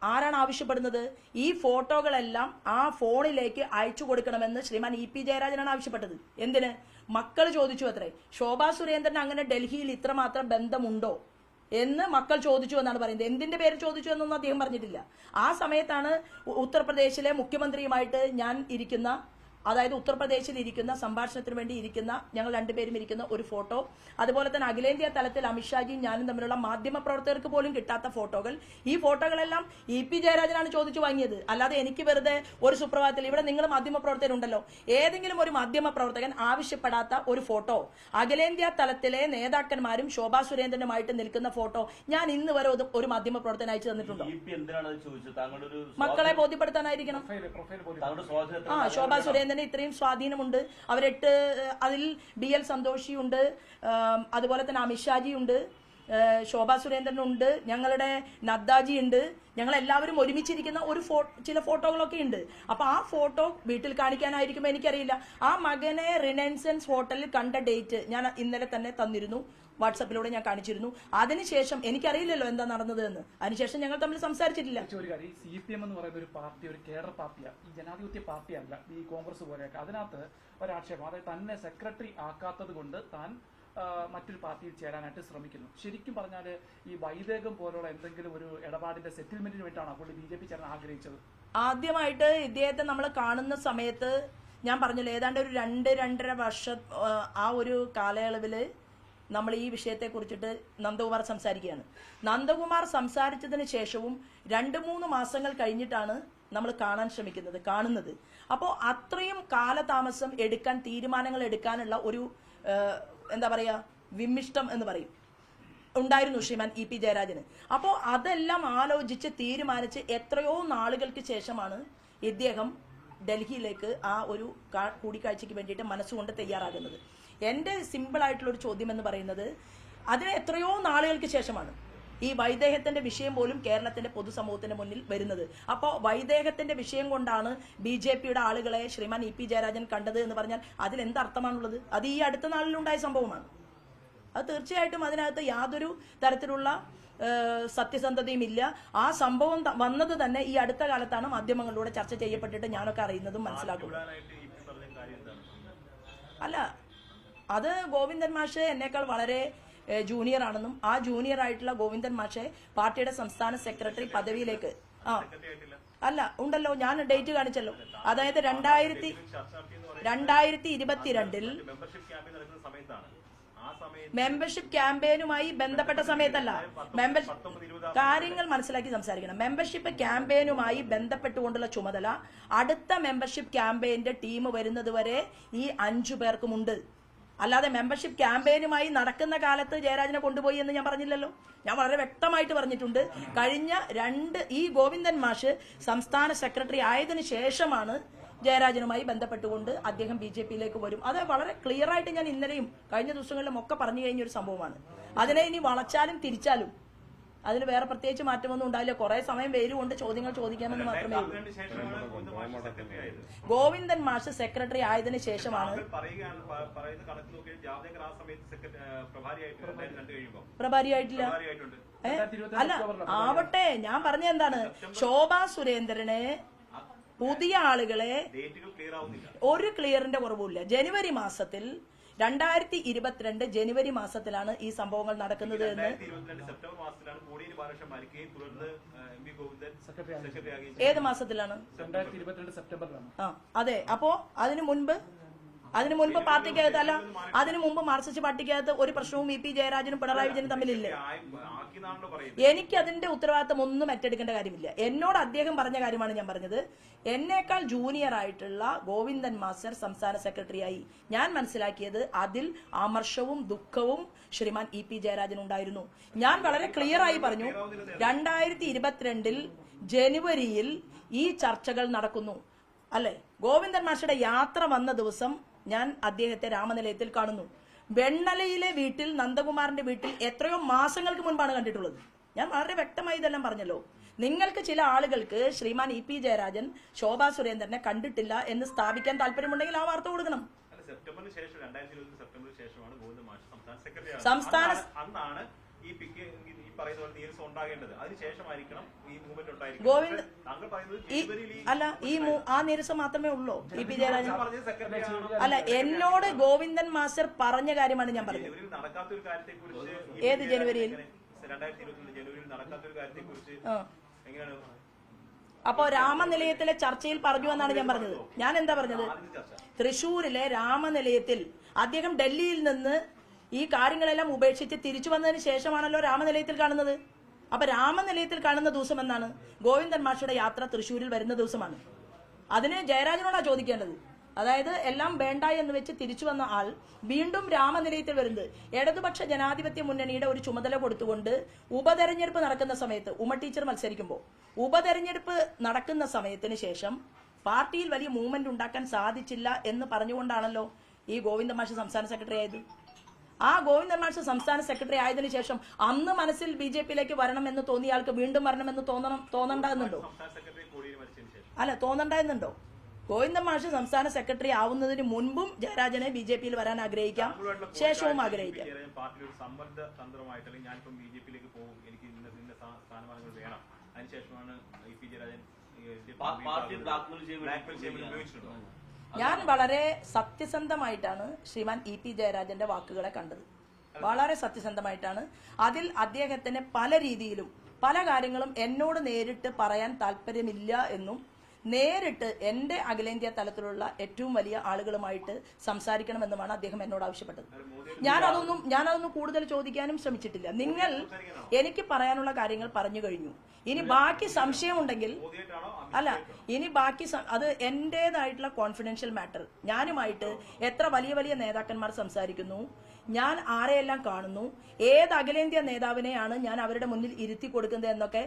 A: ആരാണ് ആവശ്യപ്പെടുന്നത്? ഈ ഫോട്ടോകളെല്ലാം ആ ഫോണിലേക്ക് അയച്ചു കൊടുക്കണമെന്ന് ശ്രീമാൻ EP ജയരാജനാണ് ആവശ്യപ്പെട്ടത്. എന്തിന്? മക്കൾ ചോദിച്ചു അത്രേ, ശോഭാ സുരേന്ദ്രൻ അങ്ങനെ ഡൽഹിയിൽ ഇത്രമാത്രം ബന്ധമുണ്ടോ എന്ന് മക്കൾ ചോദിച്ചു എന്നാണ് പറയുന്നത്. എന്തിന്റെ പേര് ചോദിച്ചു എന്നൊന്നും അദ്ദേഹം പറഞ്ഞിട്ടില്ല. ആ സമയത്താണ് ഉത്തർപ്രദേശിലെ മുഖ്യമന്ത്രിയുമായിട്ട് ഞാൻ ഇരിക്കുന്ന, അതായത് ഉത്തർപ്രദേശിൽ ഇരിക്കുന്ന, സംഭാഷണത്തിന് വേണ്ടി ഇരിക്കുന്ന ഞങ്ങൾ 2 പേരും ഇരിക്കുന്ന ഒരു ഫോട്ടോ, അതുപോലെ തന്നെ അഖിലേന്ത്യാ തലത്തിൽ അമിത്ഷാജിയും ഞാനും തമ്മിലുള്ള മാധ്യമ പ്രവർത്തകർക്ക് പോലും കിട്ടാത്ത ഫോട്ടോകൾ, ഈ ഫോട്ടോകളെല്ലാം EP ജയരാജനാണ് ചോദിച്ചു വാങ്ങിയത്. അല്ലാതെ എനിക്ക് വെറുതെ ഒരു സുപ്രഭാതത്തിൽ, ഇവിടെ നിങ്ങൾ മാധ്യമ പ്രവർത്തകരുണ്ടല്ലോ, ഏതെങ്കിലും ഒരു മാധ്യമ പ്രവർത്തകൻ ആവശ്യപ്പെടാത്ത ഒരു ഫോട്ടോ, അഖിലേന്ത്യാ തലത്തിലെ നേതാക്കന്മാരും ശോഭാ സുരേന്ദ്രനുമായിട്ട് നിൽക്കുന്ന ഫോട്ടോ ഞാൻ ഇന്ന് വരെ ഒരു മാധ്യമ പ്രവർത്തകൻ അയച്ചു തന്നിട്ടുണ്ടോ? മക്കളെ ബോധ്യപ്പെടുത്താനായിരിക്കണം. ശോഭാ സുരേന്ദ്രൻ ഇത്രയും സ്വാധീനമുണ്ട്. അതിൽ BL സന്തോഷിയുണ്ട്, അതുപോലെ തന്നെ അമിത്ഷാജി ഉണ്ട്, ശോഭാ സുരേന്ദ്രനുണ്ട്, ഞങ്ങളുടെ നദ്ദാജി ഉണ്ട്. ഞങ്ങൾ എല്ലാവരും ഒരുമിച്ചിരിക്കുന്ന ചില ഫോട്ടോകളൊക്കെ ഉണ്ട്. അപ്പൊ ആ ഫോട്ടോ വീട്ടിൽ കാണിക്കാനായിരിക്കുമ്പോൾ എനിക്കറിയില്ല. ആ മകനെ റിനൻസൻസ് ഹോട്ടലിൽ കണ്ട ഡേറ്റ് ഞാൻ ഇന്നലെ തന്നെ തന്നിരുന്നു, വാട്സാപ്പിലൂടെ ഞാൻ കാണിച്ചിരുന്നു. അതിനുശേഷം എനിക്കറിയില്ലല്ലോ എന്താ നടന്നത് എന്ന്. അതിനുശേഷം ഞങ്ങൾ തമ്മിൽ സംസാരിച്ചിട്ടില്ല.
B: ഒരു കാര്യം, CPM എന്ന് പറയുന്ന ഒരു പാർട്ടി ഒരു കേഡർ പാർട്ടിയാണ്, ഈ ജനാധിപത്യ പാർട്ടിയല്ല ഈ കോൺഗ്രസ് പോലെയൊക്കെ. അതിനകത്ത് ഒരാക്ഷേപം, അതായത് തന്നെ സെക്രട്ടറി ആക്കാത്തത് കൊണ്ട് താൻ മറ്റൊരു പാർട്ടിയിൽ ചേരാനായിട്ട് ശ്രമിക്കുന്നു. ശരിക്കും പറഞ്ഞാൽ ഈ വൈദേകം പോലുള്ള എന്തെങ്കിലും ഒരു ഇടപാടിന്റെ സെറ്റിൽമെന്റിന് വേണ്ടിയിട്ടാണ് അപ്പോൾ BJP ചേരാൻ ആഗ്രഹിച്ചത്?
A: ആദ്യമായിട്ട് ഇദ്ദേഹത്തെ നമ്മൾ കാണുന്ന സമയത്ത് ഞാൻ പറഞ്ഞല്ലോ, ഏതാണ്ട് ഒരു 2-2.5 വർഷം ആ ഒരു കാലയളവില് നമ്മൾ ഈ വിഷയത്തെ കുറിച്ചിട്ട് നന്ദകുമാർ സംസാരിക്കുകയാണ്. നന്ദകുമാർ സംസാരിച്ചതിന് ശേഷവും 2-3 മാസങ്ങൾ കഴിഞ്ഞിട്ടാണ് നമ്മൾ കാണുന്നത്. അപ്പോൾ അത്രയും കാലതാമസം എടുക്കാൻ, തീരുമാനങ്ങൾ എടുക്കാനുള്ള ഒരു എന്താ പറയാ, വിമ്മിഷ്ടം എന്ന് പറയും, ഉണ്ടായിരുന്നു ശ്രീമാൻ EP ജയരാജന്. അപ്പോൾ അതെല്ലാം ആലോചിച്ച് തീരുമാനിച്ച് എത്രയോ നാളുകൾക്ക് ശേഷമാണ് ഇദ്ദേഹം ഡൽഹിയിലേക്ക് ആ ഒരു കൂടിക്കാഴ്ചയ്ക്ക് വേണ്ടിയിട്ട് മനസ്സുകൊണ്ട് തയ്യാറാകുന്നത്. എന്റെ സിമ്പിൾ ആയിട്ടുള്ള ഒരു ചോദ്യം എന്ന് പറയുന്നത്, അതിന് എത്രയോ നാളുകൾക്ക് ശേഷമാണ് ഈ വൈദേഹത്തിന്റെ വിഷയം പോലും കേരളത്തിന്റെ പൊതുസമൂഹത്തിന്റെ മുന്നിൽ വരുന്നത്. അപ്പോൾ വൈദേഹത്തിന്റെ വിഷയം കൊണ്ടാണ് BJPയുടെ ആളുകളെ ശ്രീമാൻ EP ജയരാജൻ കണ്ടത് എന്ന് പറഞ്ഞാൽ അതിൽ എന്തർത്ഥമാണുള്ളത്? അത് ഈ അടുത്ത നാളിലുണ്ടായ സംഭവമാണ്. അത് തീർച്ചയായിട്ടും അതിനകത്ത് യാതൊരു തരത്തിലുള്ള സത്യസന്ധതയും ഇല്ല. ആ സംഭവം വന്നത് തന്നെ ഈ അടുത്ത കാലത്താണ് മാധ്യമങ്ങളിലൂടെ ചർച്ച ചെയ്യപ്പെട്ടിട്ട് ഞാനൊക്കെ അറിയുന്നതും മനസ്സിലാക്കുന്നത്. അല്ല, അത് ഗോവിന്ദൻ മാഷ് എന്നേക്കാൾ വളരെ ജൂനിയർ ആണെന്നും ആ ജൂനിയർ ആയിട്ടുള്ള ഗോവിന്ദൻ മാഷെ പാർട്ടിയുടെ സംസ്ഥാന സെക്രട്ടറി പദവിയിലേക്ക് അല്ല ഉണ്ടല്ലോ, ഞാൻ ഡേറ്റ് കാണിച്ചല്ലോ. അതായത് 2022 മെമ്പർഷിപ്പ് ക്യാമ്പയിനുമായി ബന്ധപ്പെട്ട സമയത്തല്ല, കാര്യങ്ങൾ മനസ്സിലാക്കി സംസാരിക്കണം. മെമ്പർഷിപ്പ് ക്യാമ്പയിനുമായി ബന്ധപ്പെട്ടുകൊണ്ടുള്ള ചുമതല അടുത്ത മെമ്പർഷിപ്പ് ക്യാമ്പയിന്റെ ടീം വരുന്നത് വരെ ഈ 5 പേർക്കുമുണ്ട്. അല്ലാതെ മെമ്പർഷിപ്പ് ക്യാമ്പയിനുമായി നടക്കുന്ന കാലത്ത് ജയരാജനെ കൊണ്ടുപോയി എന്ന് ഞാൻ പറഞ്ഞില്ലല്ലോ. ഞാൻ വളരെ വ്യക്തമായിട്ട് പറഞ്ഞിട്ടുണ്ട്. കഴിഞ്ഞ ഈ ഗോവിന്ദൻ മാഷ് സംസ്ഥാന സെക്രട്ടറി ആയതിനു ശേഷമാണ് ജയരാജനുമായി ബന്ധപ്പെട്ടുകൊണ്ട് അദ്ദേഹം BJPയിലേക്ക് വരും. അത് വളരെ ക്ലിയർ ആയിട്ട് ഞാൻ ഇന്നലെയും കഴിഞ്ഞ ദിവസങ്ങളിലും ഒക്കെ പറഞ്ഞു കഴിഞ്ഞ ഒരു സംഭവമാണ്. അതിനെ ഇനി വളച്ചാലും തിരിച്ചാലും അതിന് വേറെ പ്രത്യേകിച്ച് മാറ്റമൊന്നും ഉണ്ടാവില്ല. കുറെ സമയം വെയിൽ കൊണ്ട് ചോദ്യങ്ങൾ ചോദിക്കാമെന്ന് മാത്രമേ ഉള്ളൂ. ഗോവിന്ദൻ മാഷ് സെക്രട്ടറി ആയതിനു ശേഷമാണ് പ്രഭാരിയായിട്ടില്ല. അല്ല ആവട്ടെ, ഞാൻ പറഞ്ഞ എന്താണ്, ശോഭാ സുരേന്ദ്രനെ പുതിയ ആളുകളെ ഒരു ക്ലിയറിന്റെ കുറവുമില്ല. ജനുവരി മാസത്തിൽ 2022 ജനുവരി മാസത്തിലാണ് ഈ സംഭവങ്ങൾ നടക്കുന്നത് എന്ന്. ഏത് മാസത്തിലാണ്?
B: 2022 സെപ്റ്റംബറിലാണ്.
A: അതെ. അപ്പോ അതിനു മുൻപ് പാർട്ടിക്കകത്ത് അല്ല, അതിനു മുമ്പ് മാർക്സിസ്റ്റ് പാർട്ടിക്കകത്ത് ഒരു പ്രശ്നവും EP ജയരാജനും പിണറായി വിജയനും തമ്മിലില്ലേ? എനിക്ക് അതിന്റെ ഉത്തരവാദിത്തം ഒന്നും ഏറ്റെടുക്കേണ്ട കാര്യമില്ല. എന്നോട് അദ്ദേഹം പറഞ്ഞ കാര്യമാണ് ഞാൻ പറഞ്ഞത്. എന്നേക്കാൾ ജൂനിയർ ആയിട്ടുള്ള ഗോവിന്ദൻ മാസ്റ്റർ സംസ്ഥാന സെക്രട്ടറിയായി ഞാൻ മനസ്സിലാക്കിയത് അതിൽ അമർഷവും ദുഃഖവും ശ്രീമാൻ EP ജയരാജൻ ഉണ്ടായിരുന്നു. ഞാൻ വളരെ ക്ലിയർ ആയി പറഞ്ഞു, 2022 ജനുവരിയിൽ ഈ ചർച്ചകൾ നടക്കുന്നു അല്ലെ. ഗോവിന്ദൻ മാസ്റ്ററുടെ യാത്ര വന്ന ദിവസം ഞാൻ അദ്ദേഹത്തെ രാമനിലയത്തിൽ കാണുന്നു. വെണ്ണലയിലെ വീട്ടിൽ, നന്ദകുമാറിന്റെ വീട്ടിൽ എത്രയോ മാസങ്ങൾക്ക് മുൻപാണ് കണ്ടിട്ടുള്ളത്. ഞാൻ വളരെ വ്യക്തമായി ഇതെല്ലാം പറഞ്ഞല്ലോ. നിങ്ങൾക്ക് ചില ആളുകൾക്ക് ശ്രീമാൻ EP ജയരാജൻ ശോഭാ സുരേന്ദ്രനെ കണ്ടിട്ടില്ല എന്ന് സ്ഥാപിക്കാൻ താല്പര്യമുണ്ടെങ്കിൽ ആ വാർത്ത കൊടുക്കണം.
E: സെപ്റ്റംബറിന് ശേഷം 2022 സെപ്റ്റംബറിന് ശേഷമാണ് ഗോവിന്ദൻ മാഷ് സംസ്ഥാന സെക്രട്ടറി. അന്നാണ് ഈ പറയുന്ന പോലെ നീരസം ഉണ്ടാകേണ്ടത്. അതിനുശേഷമായിരിക്കണം ഈ മൂവ്മെന്റ് ഉണ്ടായിരിക്കും. താങ്കൾ പറയുന്നത്
A: ആ നീരസം മാത്രമേ ഉള്ളൂ EP ജയരാജൻ? അല്ല, എന്നോട് ഗോവിന്ദൻ മാസ്റ്റർ പറഞ്ഞ കാര്യമാണ് ഞാൻ പറഞ്ഞത്.
E: നടക്കാത്തൊരു കാര്യത്തെ കുറിച്ച്
A: ഏത് ജനുവരിയിൽ?
E: 2022 ജനുവരിയിൽ നടക്കാത്തൊരു കാര്യത്തെ കുറിച്ച് എങ്ങനെയാണ്?
A: അപ്പോ രാമനിലയത്തിലെ ചർച്ചയിൽ പറഞ്ഞു എന്നാണ് ഞാൻ പറഞ്ഞത്. ഞാൻ എന്താ പറഞ്ഞത്? തൃശൂരിലെ രാമനിലയത്തിൽ അദ്ദേഹം ഡൽഹിയിൽ നിന്ന് ഈ കാര്യങ്ങളെല്ലാം ഉപേക്ഷിച്ച് തിരിച്ചു വന്നതിന് ശേഷമാണല്ലോ രാമനിലയത്തിൽ കാണുന്നത്. അപ്പൊ രാമനിലയത്തിൽ കാണുന്ന ദിവസം എന്നാണ്? ഗോവിന്ദൻ മാഷയുടെ യാത്ര തൃശ്ശൂരിൽ വരുന്ന ദിവസമാണ്. അതിന് ജയരാജനോടാ ചോദിക്കേണ്ടത്. അതായത് എല്ലാം വേണ്ട എന്ന് വെച്ച് തിരിച്ചു വന്ന ആൾ വീണ്ടും രാമനിലയത്തിൽ വരുന്നത് ഇടതുപക്ഷ ജനാധിപത്യ മുന്നണിയുടെ ഒരു ചുമതല കൊടുത്തുകൊണ്ട് ഉപതെരഞ്ഞെടുപ്പ് നടക്കുന്ന സമയത്ത് ഉമ്മ ടീച്ചർ മത്സരിക്കുമ്പോൾ ഉപതെരഞ്ഞെടുപ്പ് നടക്കുന്ന സമയത്തിന് ശേഷം പാർട്ടിയിൽ വലിയ മൂവ്മെന്റ് ഉണ്ടാക്കാൻ സാധിച്ചില്ല എന്ന് പറഞ്ഞുകൊണ്ടാണല്ലോ ഈ ഗോവിന്ദൻ മാഷ് സംസ്ഥാന സെക്രട്ടറി ആയത്. ആ ഗോവിന്ദൻ മാഷ് സംസ്ഥാന സെക്രട്ടറി ആയതിനു ശേഷം അന്ന് മനസ്സിൽ BJPയിലേക്ക് വരണമെന്ന് തോന്നിയ ആൾക്ക് വീണ്ടും വരണമെന്ന് തോന്നണ്ടെന്നുണ്ടോ? അല്ല, തോന്നണ്ടെന്നുണ്ടോ? ഗോവിന്ദൻ മാഷ് സംസ്ഥാന സെക്രട്ടറി ആവുന്നതിന് മുൻപും ജയരാജനെ BJPയിൽ വരാൻ ആഗ്രഹിക്കാം, ശേഷവും ആഗ്രഹിക്കാം. ഞാൻ വളരെ സത്യസന്ധമായിട്ടാണ് ശ്രീമാൻ EP ജയരാജന്റെ വാക്കുകളെ കണ്ടത്. വളരെ സത്യസന്ധമായിട്ടാണ്. അതിൽ അദ്ദേഹത്തിന് പല രീതിയിലും പല കാര്യങ്ങളും എന്നോട് നേരിട്ട് പറയാൻ താല്പര്യമില്ല എന്നും നേരിട്ട് എന്റെ അഖിലേന്ത്യാ തലത്തിലുള്ള ഏറ്റവും വലിയ ആളുകളുമായിട്ട് സംസാരിക്കണമെന്നുമാണ് അദ്ദേഹം എന്നോട് ആവശ്യപ്പെട്ടത്. ഞാനതൊന്നും കൂടുതൽ ചോദിക്കാനും ശ്രമിച്ചിട്ടില്ല. നിങ്ങൾ എനിക്ക് പറയാനുള്ള കാര്യങ്ങൾ പറഞ്ഞു കഴിഞ്ഞു. ഇനി ബാക്കി സംശയമുണ്ടെങ്കിൽ അത് എന്റേതായിട്ടുള്ള കോൺഫിഡൻഷ്യൽ മാറ്റർ. ഞാനുമായിട്ട് എത്ര വലിയ വലിയ നേതാക്കന്മാർ സംസാരിക്കുന്നു, ഞാൻ ആരെയെല്ലാം കാണുന്നു, ഏത് അഖിലേന്ത്യാ നേതാവിനെയാണ് ഞാൻ അവരുടെ മുന്നിൽ ഇരുത്തി കൊടുക്കുന്നത് എന്നൊക്കെ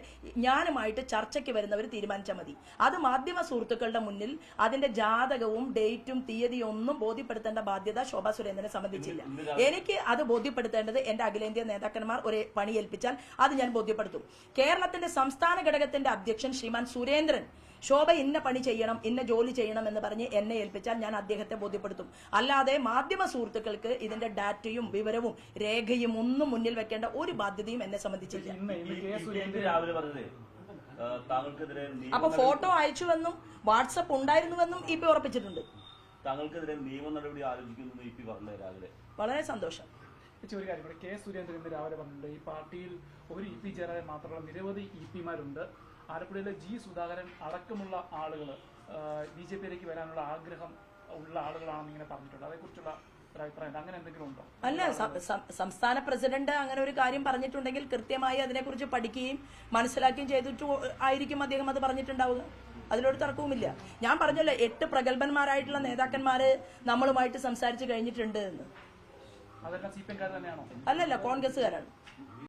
A: ഞാനുമായിട്ട് ചർച്ചയ്ക്ക് വരുന്നവർ തീരുമാനിച്ചാൽ മതി. അത് മാധ്യമ സുഹൃത്തുക്കളുടെ മുന്നിൽ അതിന്റെ ജാതകവും ഡേറ്റും തീയതിയും ഒന്നും ബോധ്യപ്പെടുത്തേണ്ട ബാധ്യത ശോഭാ സുരേന്ദ്രനെ സംബന്ധിച്ചില്ല. എനിക്ക് അത് ബോധ്യപ്പെടുത്തേണ്ടത് എന്റെ അഖിലേന്ത്യാ നേതാക്കന്മാർ ഒരു പണി ഏൽപ്പിച്ചാൽ അത് ഞാൻ ബോധ്യപ്പെടുത്തും. കേരളത്തിന്റെ സംസ്ഥാന ഘടകത്തിന്റെ അധ്യക്ഷൻ ശ്രീമാൻ സുരേന്ദ്രൻ ശോഭ ഇന്ന പണി ചെയ്യണം, ഇന്ന ജോലി ചെയ്യണം എന്ന് പറഞ്ഞ് എന്നെ ഏൽപ്പിച്ചാൽ ഞാൻ അദ്ദേഹത്തെ ബോധ്യപ്പെടുത്തും. അല്ലാതെ മാധ്യമ സുഹൃത്തുക്കൾക്ക് ഇതിന്റെ ഡാറ്റയും വിവരവും രേഖയും ഒന്നും മുന്നിൽ വെക്കേണ്ട ഒരു ബാധ്യതയും എന്നെ സംബന്ധിച്ചില്ല. അപ്പൊ ഫോട്ടോ അയച്ചുവെന്നും വാട്സപ്പ് ഉണ്ടായിരുന്നുവെന്നും EP ഉറപ്പിച്ചിട്ടുണ്ട്.
C: താങ്കൾക്കെതിരെ നിയമ നടപടി ആലോചിക്കുന്നു EP പറഞ്ഞു രാവിലെ.
A: വളരെ സന്തോഷം.
B: ചേച്ചി ഒരു കാര്യം, ഇവിടെ കെ സുരേന്ദ്രൻ ഇന്ന് രാവിലെ പറഞ്ഞിട്ടുണ്ട് ഈ പാർട്ടിയിൽ ഒരു ഇ പി ജയരാജൻ മാത്രമല്ല നിരവധി ഇ പിമാരുണ്ട്. ആലപ്പുഴയിലെ ജി സുധാകരൻ അടക്കമുള്ള ആളുകൾ BJPയിലേക്ക് വരാനുള്ള ആഗ്രഹം ഉള്ള ആളുകളാണെന്ന് ഇങ്ങനെ പറഞ്ഞിട്ടുണ്ട്. അതേക്കുറിച്ചുള്ള ഒരു അഭിപ്രായം അങ്ങനെ എന്തെങ്കിലും ഉണ്ടോ?
A: അല്ല, സംസ്ഥാന പ്രസിഡന്റ് അങ്ങനെ ഒരു കാര്യം പറഞ്ഞിട്ടുണ്ടെങ്കിൽ കൃത്യമായി അതിനെക്കുറിച്ച് പഠിക്കുകയും മനസ്സിലാക്കുകയും ചെയ്തിട്ട് ആയിരിക്കും അദ്ദേഹം അത് പറഞ്ഞിട്ടുണ്ടാവുക. അതിലൊരു തർക്കവുമില്ല. ഞാൻ പറഞ്ഞല്ലോ 8 പ്രഗത്ഭന്മാരായിട്ടുള്ള നേതാക്കന്മാര് നമ്മളുമായിട്ട് സംസാരിച്ചു കഴിഞ്ഞിട്ടുണ്ട് എന്ന്.
B: അതെല്ലാം CPM തന്നെയാണോ?
A: അല്ലല്ല, കോൺഗ്രസ്സുകാരാണ്.